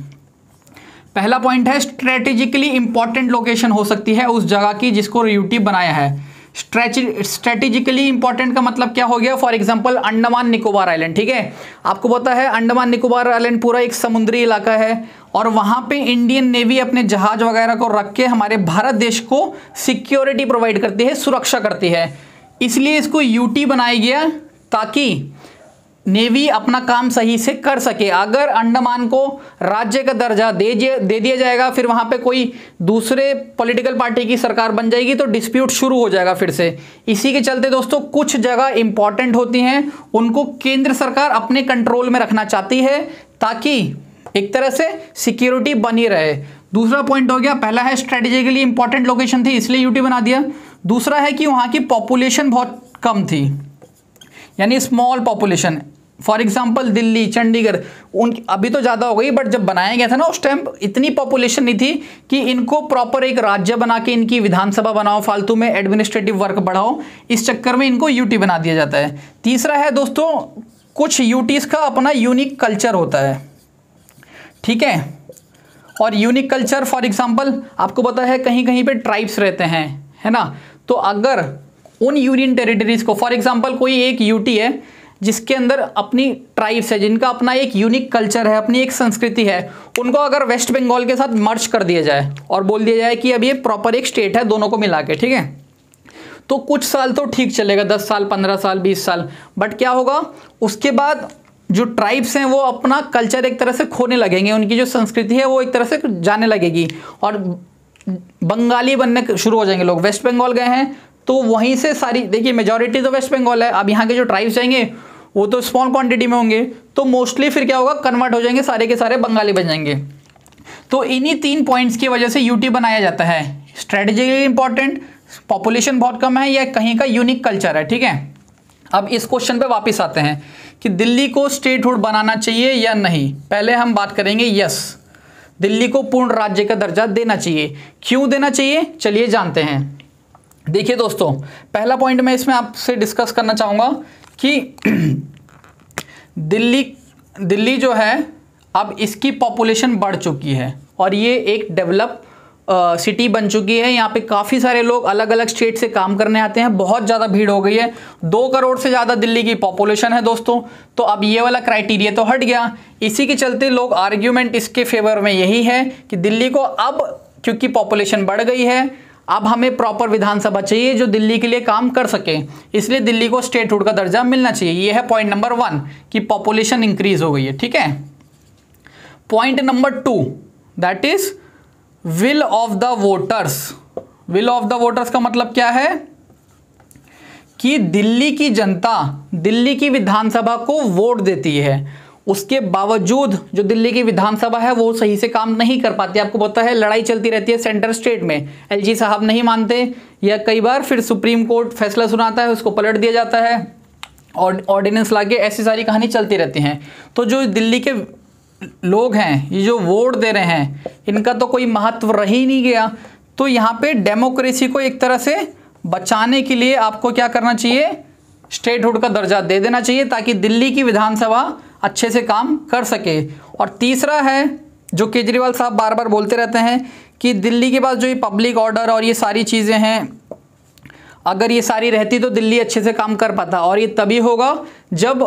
पहला पॉइंट है स्ट्रेटेजिकली इंपॉर्टेंट लोकेशन हो सकती है उस जगह की जिसको यूटी बनाया है। स्ट्रेटेजिकली इंपॉर्टेंट का मतलब क्या हो गया? For example Andaman Nicobar island. ठीक है, आपको पता है अंडमान निकोबार आइलैंड पूरा एक समुद्री इलाका है और वहां पे इंडियन नेवी अपने जहाज वगैरह को रख के हमारे भारत देश को सिक्योरिटी प्रोवाइड करती है, सुरक्षा करती है। इसलिए इसको यूटी बनाया गया ताकि नेवी अपना काम सही से कर सके। अगर अंडमान को राज्य का दर्जा दे दिया जाएगा, फिर वहां पे कोई दूसरे पॉलिटिकल पार्टी की सरकार बन जाएगी तो डिस्प्यूट शुरू हो जाएगा फिर से। इसी के चलते दोस्तों कुछ जगह इंपॉर्टेंट होती हैं, उनको केंद्र सरकार अपने कंट्रोल में रखना चाहती है ताकि एक तरह से सिक्योरिटी बनी रहे। दूसरा पॉइंट हो गया, पहला है स्ट्रेटेजिकली इंपॉर्टेंट लोकेशन थी इसलिए यूटी बना दिया। दूसरा है कि वहां की पॉपुलेशन बहुत कम थी, यानी small population. For example Delhi, Chandigarh, अभी तो ज़्यादा हो गई, बट जब बनाया गया था ना उस टाइम इतनी पॉपुलेशन नहीं थी कि इनको प्रॉपर एक राज्य बना के इनकी विधानसभा बनाओ, फालतू में एडमिनिस्ट्रेटिव वर्क बढ़ाओ, इस चक्कर में इनको यूटी बना दिया जाता है। तीसरा है दोस्तों, कुछ यूटीज़ का अपना यूनिक कल्चर होता है। ठीक है, और यूनिक कल्चर फॉर एग्जाम्पल आपको पता है कहीं कहीं पे ट्राइब्स रहते हैं, है ना। तो अगर उन यूनियन टेरिटरीज़ को, फॉर एग्जाम्पल कोई एक यूटी है जिसके अंदर अपनी ट्राइब्स है, जिनका अपना एक यूनिक कल्चर है, अपनी एक संस्कृति है, उनको अगर वेस्ट बंगाल के साथ मर्ज कर दिया जाए और बोल दिया जाए कि अब ये प्रॉपर एक स्टेट है दोनों को मिला के, ठीक है, तो कुछ साल तो ठीक चलेगा, 10 साल, 15 साल, 20 साल। बट क्या होगा उसके बाद, जो ट्राइब्स हैं वो अपना कल्चर एक तरह से खोने लगेंगे, उनकी जो संस्कृति है वो एक तरह से जाने लगेगी। और बंगाली बनने शुरू हो जाएंगे लोग। वेस्ट बंगाल गए हैं तो वहीं से सारी, देखिए मेजॉरिटी तो वेस्ट बंगाल है, अब यहाँ के जो ट्राइब्स जाएंगे वो तो स्मॉल क्वांटिटी में होंगे, तो मोस्टली फिर क्या होगा, कन्वर्ट हो जाएंगे, सारे के सारे बंगाली बन जाएंगे। तो इन्हीं 3 पॉइंट्स की वजह से यूटी बनाया जाता है। स्ट्रेटेजिकली इंपॉर्टेंट, पॉपुलेशन बहुत कम है, या कहीं का यूनिक कल्चर है, ठीक है। अब इस क्वेश्चन पे वापस आते हैं कि दिल्ली को स्टेटहुड बनाना चाहिए या नहीं। पहले हम बात करेंगे यस, दिल्ली को पूर्ण राज्य का दर्जा देना चाहिए। क्यों देना चाहिए, चलिए जानते हैं। देखिए दोस्तों, पहला पॉइंट मैं इसमें आपसे डिस्कस करना चाहूँगा कि दिल्ली जो है अब इसकी पॉपुलेशन बढ़ चुकी है और ये एक डेवलप सिटी बन चुकी है। यहाँ पे काफ़ी सारे लोग अलग अलग स्टेट से काम करने आते हैं, बहुत ज़्यादा भीड़ हो गई है। 2 करोड़ से ज़्यादा दिल्ली की पॉपुलेशन है दोस्तों। तो अब ये वाला क्राइटेरिया तो हट गया। इसी के चलते लोग आर्ग्यूमेंट इसके फेवर में यही है कि दिल्ली को अब, क्योंकि पॉपुलेशन बढ़ गई है, अब हमें प्रॉपर विधानसभा चाहिए जो दिल्ली के लिए काम कर सके, इसलिए दिल्ली को स्टेटहुड का दर्जा मिलना चाहिए। ये है पॉइंट नंबर 1 कि पॉपुलेशन इंक्रीज हो गई है, ठीक है। Point number 2 that is will of the voters. Will of the voters का मतलब क्या है कि दिल्ली की जनता दिल्ली की विधानसभा को वोट देती है, उसके बावजूद जो दिल्ली की विधानसभा है वो सही से काम नहीं कर पाती। आपको पता है लड़ाई चलती रहती है सेंटर स्टेट में, एलजी साहब नहीं मानते, या कई बार फिर सुप्रीम कोर्ट फैसला सुनाता है उसको पलट दिया जाता है, और ऑर्डिनेंस लाके, ऐसी सारी कहानी चलती रहती हैं। तो जो दिल्ली के लोग हैं, ये जो वोट दे रहे हैं, इनका तो कोई महत्व रह ही नहीं गया। तो यहाँ पे डेमोक्रेसी को एक तरह से बचाने के लिए आपको क्या करना चाहिए, स्टेटहुड का दर्जा दे देना चाहिए ताकि दिल्ली की विधानसभा अच्छे से काम कर सके। और तीसरा है जो केजरीवाल साहब बार बार बोलते रहते हैं कि दिल्ली के पास जो ये पब्लिक ऑर्डर और ये सारी चीज़ें हैं, अगर ये सारी रहती तो दिल्ली अच्छे से काम कर पाता, और ये तभी होगा जब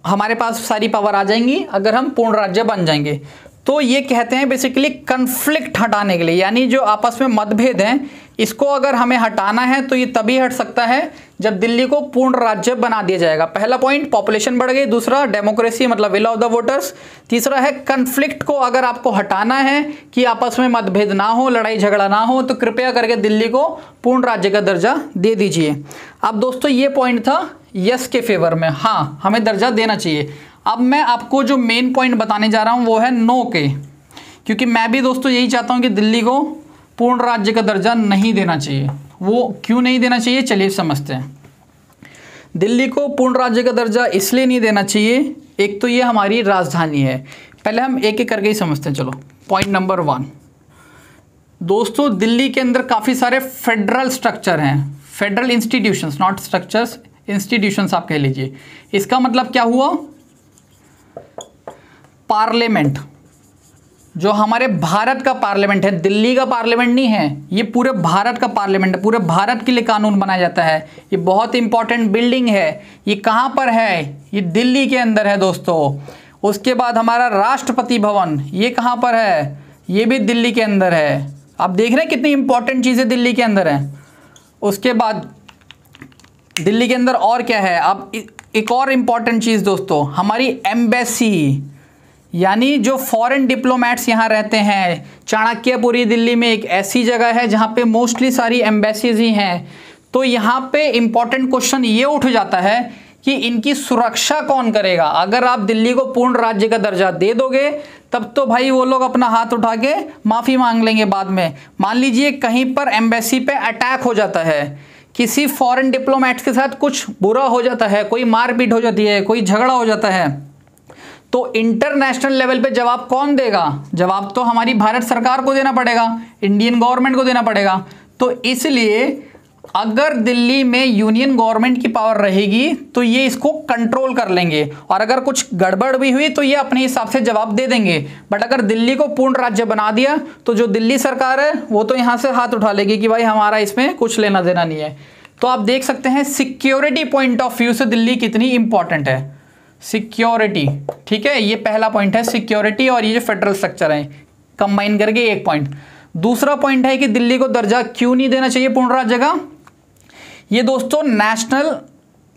हमारे पास सारी पावर आ जाएंगी, अगर हम पूर्ण राज्य बन जाएंगे। तो ये कहते हैं बेसिकली कन्फ्लिक्ट हटाने के लिए, यानी जो आपस में मतभेद हैं इसको अगर हमें हटाना है तो ये तभी हट सकता है जब दिल्ली को पूर्ण राज्य बना दिया जाएगा। पहला पॉइंट पॉपुलेशन बढ़ गई, दूसरा डेमोक्रेसी मतलब विल ऑफ द वोटर्स, तीसरा है कन्फ्लिक्ट को अगर आपको हटाना है कि आपस में मतभेद ना हो, लड़ाई झगड़ा ना हो, तो कृपया करके दिल्ली को पूर्ण राज्य का दर्जा दे दीजिए। अब दोस्तों ये पॉइंट था यस के फेवर में, हाँ हमें दर्जा देना चाहिए। अब मैं आपको जो मेन पॉइंट बताने जा रहा हूँ वो है नो के, क्योंकि मैं भी दोस्तों यही चाहता हूँ कि दिल्ली को पूर्ण राज्य का दर्जा नहीं देना चाहिए। वो क्यों नहीं देना चाहिए, चलिए समझते हैं। दिल्ली को पूर्ण राज्य का दर्जा इसलिए नहीं देना चाहिए, एक तो ये हमारी राजधानी है, पहले हम एक एक करके ही समझते हैं। चलो पॉइंट नंबर 1 दोस्तों, दिल्ली के अंदर काफ़ी सारे फेडरल स्ट्रक्चर हैं, federal institutions, not structures, institutions आप कह लीजिए। इसका मतलब क्या हुआ, पार्लियामेंट, जो हमारे भारत का पार्लियामेंट है, दिल्ली का पार्लियामेंट नहीं है, ये पूरे भारत का पार्लियामेंट है, पूरे भारत के लिए कानून बनाया जाता है। ये बहुत इंपॉर्टेंट बिल्डिंग है। ये कहाँ पर है, ये दिल्ली के अंदर है दोस्तों। उसके बाद हमारा राष्ट्रपति भवन, ये कहाँ पर है, ये भी दिल्ली के अंदर है। आप देख रहे हैं कितनी इंपॉर्टेंट चीज़ें दिल्ली के अंदर हैं। उसके बाद दिल्ली के अंदर और क्या है, अब एक और इम्पॉर्टेंट चीज़ दोस्तों, हमारी एम्बेसी, यानी जो फॉरेन डिप्लोमेट्स यहाँ रहते हैं। चाणक्यपुरी दिल्ली में एक ऐसी जगह है जहाँ पे मोस्टली सारी एम्बेसीज ही हैं। तो यहाँ पे इम्पॉर्टेंट क्वेश्चन ये उठ जाता है कि इनकी सुरक्षा कौन करेगा। अगर आप दिल्ली को पूर्ण राज्य का दर्जा दे दोगे तब तो भाई वो लोग अपना हाथ उठा के माफ़ी मांग लेंगे बाद में। मान लीजिए कहीं पर एम्बेसी पे अटैक हो जाता है, किसी फॉरेन डिप्लोमेट्स के साथ कुछ बुरा हो जाता है, कोई मारपीट हो जाती है, कोई झगड़ा हो जाता है, तो इंटरनेशनल लेवल पे जवाब कौन देगा, जवाब तो हमारी भारत सरकार को देना पड़ेगा, इंडियन गवर्नमेंट को देना पड़ेगा। तो इसलिए अगर दिल्ली में यूनियन गवर्नमेंट की पावर रहेगी तो ये इसको कंट्रोल कर लेंगे, और अगर कुछ गड़बड़ भी हुई तो ये अपने हिसाब से जवाब दे देंगे। बट अगर दिल्ली को पूर्ण राज्य बना दिया तो जो दिल्ली सरकार है वो तो यहाँ से हाथ उठा लेगी कि भाई हमारा इसमें कुछ लेना देना नहीं है। तो आप देख सकते हैं सिक्योरिटी पॉइंट ऑफ व्यू से दिल्ली कितनी इंपॉर्टेंट है। सिक्योरिटी, ठीक है, ये पहला पॉइंट है सिक्योरिटी, और ये जो फेडरल स्ट्रक्चर है कंबाइन करके एक पॉइंट। दूसरा पॉइंट है कि दिल्ली को दर्जा क्यों नहीं देना चाहिए पूर्ण राज्य का। ये दोस्तों नेशनल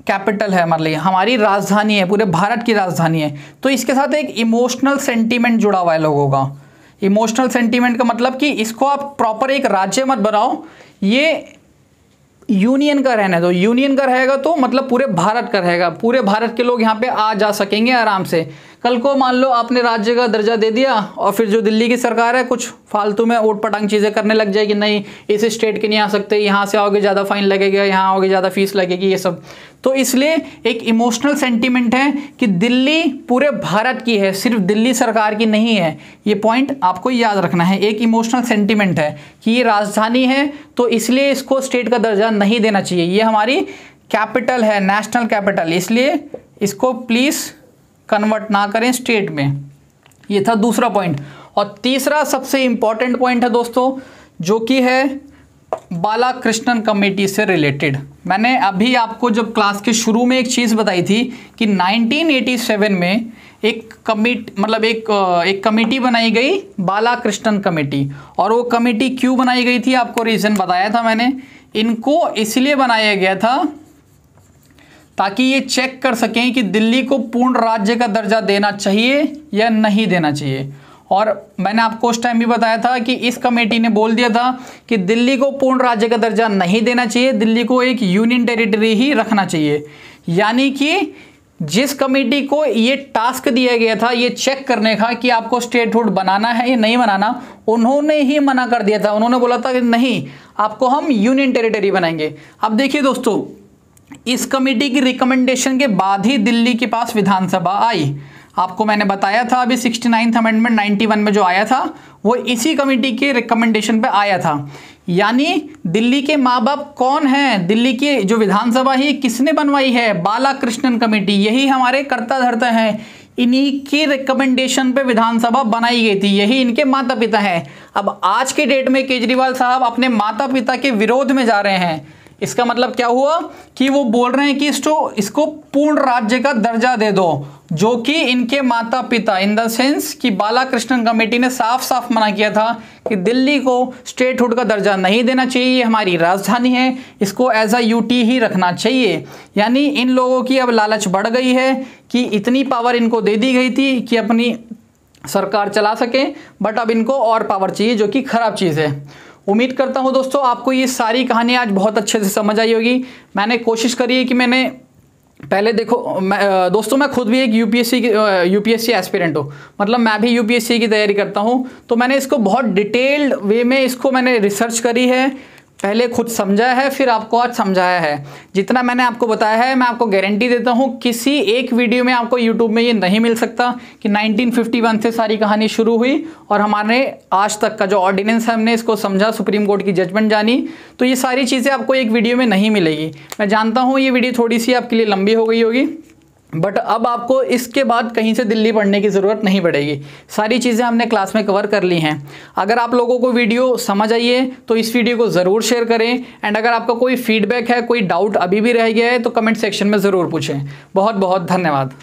कैपिटल है, मतलब हमारी राजधानी है, पूरे भारत की राजधानी है, तो इसके साथ एक इमोशनल सेंटीमेंट जुड़ा हुआ है लोगों का। इमोशनल सेंटीमेंट का मतलब कि इसको आप प्रॉपर एक राज्य मत बनाओ, ये यूनियन का रहने दो। यूनियन का रहेगा तो मतलब पूरे भारत का रहेगा, पूरे भारत के लोग यहाँ पे आ जा सकेंगे आराम से। कल को मान लो आपने राज्य का दर्जा दे दिया और फिर जो दिल्ली की सरकार है कुछ फालतू में ऊट पटांग चीज़ें करने लग जाएगी, नहीं इस स्टेट के नहीं आ सकते, यहाँ से आओगे ज़्यादा फाइन लगेगा, यहाँ आओगे ज़्यादा फीस लगेगी, ये सब। तो इसलिए एक इमोशनल सेंटीमेंट है कि दिल्ली पूरे भारत की है, सिर्फ दिल्ली सरकार की नहीं है। ये पॉइंट आपको याद रखना है। एक इमोशनल सेंटीमेंट है कि ये राजधानी है तो इसलिए इसको स्टेट का दर्जा नहीं देना चाहिए। ये हमारी कैपिटल है, नेशनल कैपिटल, इसलिए इसको प्लीज़ कन्वर्ट ना करें स्टेट में। ये था दूसरा पॉइंट। और तीसरा सबसे इंपॉर्टेंट पॉइंट है दोस्तों, जो कि है बालाकृष्णन कमेटी से रिलेटेड। मैंने अभी आपको जब क्लास के शुरू में एक चीज़ बताई थी कि 1987 में एक कमेटी बनाई गई, बालाकृष्णन कमेटी। और वो कमेटी क्यों बनाई गई थी आपको रीज़न बताया था मैंने। इनको इसलिए बनाया गया था ताकि ये चेक कर सकें कि दिल्ली को पूर्ण राज्य का दर्जा देना चाहिए या नहीं देना चाहिए। और मैंने आपको उस टाइम भी बताया था कि इस कमेटी ने बोल दिया था कि दिल्ली को पूर्ण राज्य का दर्जा नहीं देना चाहिए, दिल्ली को एक यूनियन टेरिटरी ही रखना चाहिए। यानी कि जिस कमेटी को ये टास्क दिया गया था ये चेक करने का कि आपको स्टेटहुड बनाना है या नहीं बनाना, उन्होंने ही मना कर दिया था। उन्होंने बोला था कि नहीं, आपको हम यूनियन टेरिटरी बनाएंगे। अब देखिए दोस्तों, इस कमेटी की रिकमेंडेशन के बाद ही दिल्ली के पास विधानसभा आई। आपको मैंने बताया था अभी 69th अमेंडमेंट 91 में जो आया था वो इसी कमेटी के रिकमेंडेशन पे आया था। यानी दिल्ली के माँ बाप कौन हैं, दिल्ली की जो विधानसभा ही किसने बनवाई है, बालाकृष्णन कमेटी। यही हमारे कर्ता धर्ता हैं, इन्हीं की रिकमेंडेशन पे विधानसभा बनाई गई थी, यही इनके माता पिता हैं। अब आज के डेट में केजरीवाल साहब अपने माता पिता के विरोध में जा रहे हैं। इसका मतलब क्या हुआ कि वो बोल रहे हैं कि इसको पूर्ण राज्य का दर्जा दे दो, जो कि इनके माता पिता इन द सेंस कि बालाकृष्णन कमेटी ने साफ साफ मना किया था कि दिल्ली को स्टेटहुड का दर्जा नहीं देना चाहिए, ये हमारी राजधानी है, इसको एज अ यूटी ही रखना चाहिए। यानी इन लोगों की अब लालच बढ़ गई है कि इतनी पावर इनको दे दी गई थी कि अपनी सरकार चला सके, बट अब इनको और पावर चाहिए, जो कि खराब चीज़ है। उम्मीद करता हूं दोस्तों आपको ये सारी कहानी आज बहुत अच्छे से समझ आई होगी। मैंने कोशिश करी है कि मैंने पहले देखो दोस्तों मैं खुद भी एक यूपीएससी एस्पिरेंट हूँ, मतलब मैं भी यूपीएससी की तैयारी करता हूँ। तो मैंने इसको बहुत डिटेल्ड वे में इसको मैंने रिसर्च करी है, पहले खुद समझा है, फिर आपको आज समझाया है। जितना मैंने आपको बताया है मैं आपको गारंटी देता हूँ किसी एक वीडियो में आपको यूट्यूब में ये नहीं मिल सकता कि 1951 से सारी कहानी शुरू हुई और हमारे आज तक का जो ऑर्डिनेंस है हमने इसको समझा, सुप्रीम कोर्ट की जजमेंट जानी। तो ये सारी चीज़ें आपको एक वीडियो में नहीं मिलेगी। मैं जानता हूँ ये वीडियो थोड़ी सी आपके लिए लंबी हो गई होगी, बट अब आपको इसके बाद कहीं से दिल्ली पढ़ने की ज़रूरत नहीं पड़ेगी। सारी चीज़ें हमने क्लास में कवर कर ली हैं। अगर आप लोगों को वीडियो समझ आई है तो इस वीडियो को ज़रूर शेयर करें, एंड अगर आपका कोई फीडबैक है, कोई डाउट अभी भी रह गया है तो कमेंट सेक्शन में ज़रूर पूछें। बहुत बहुत धन्यवाद।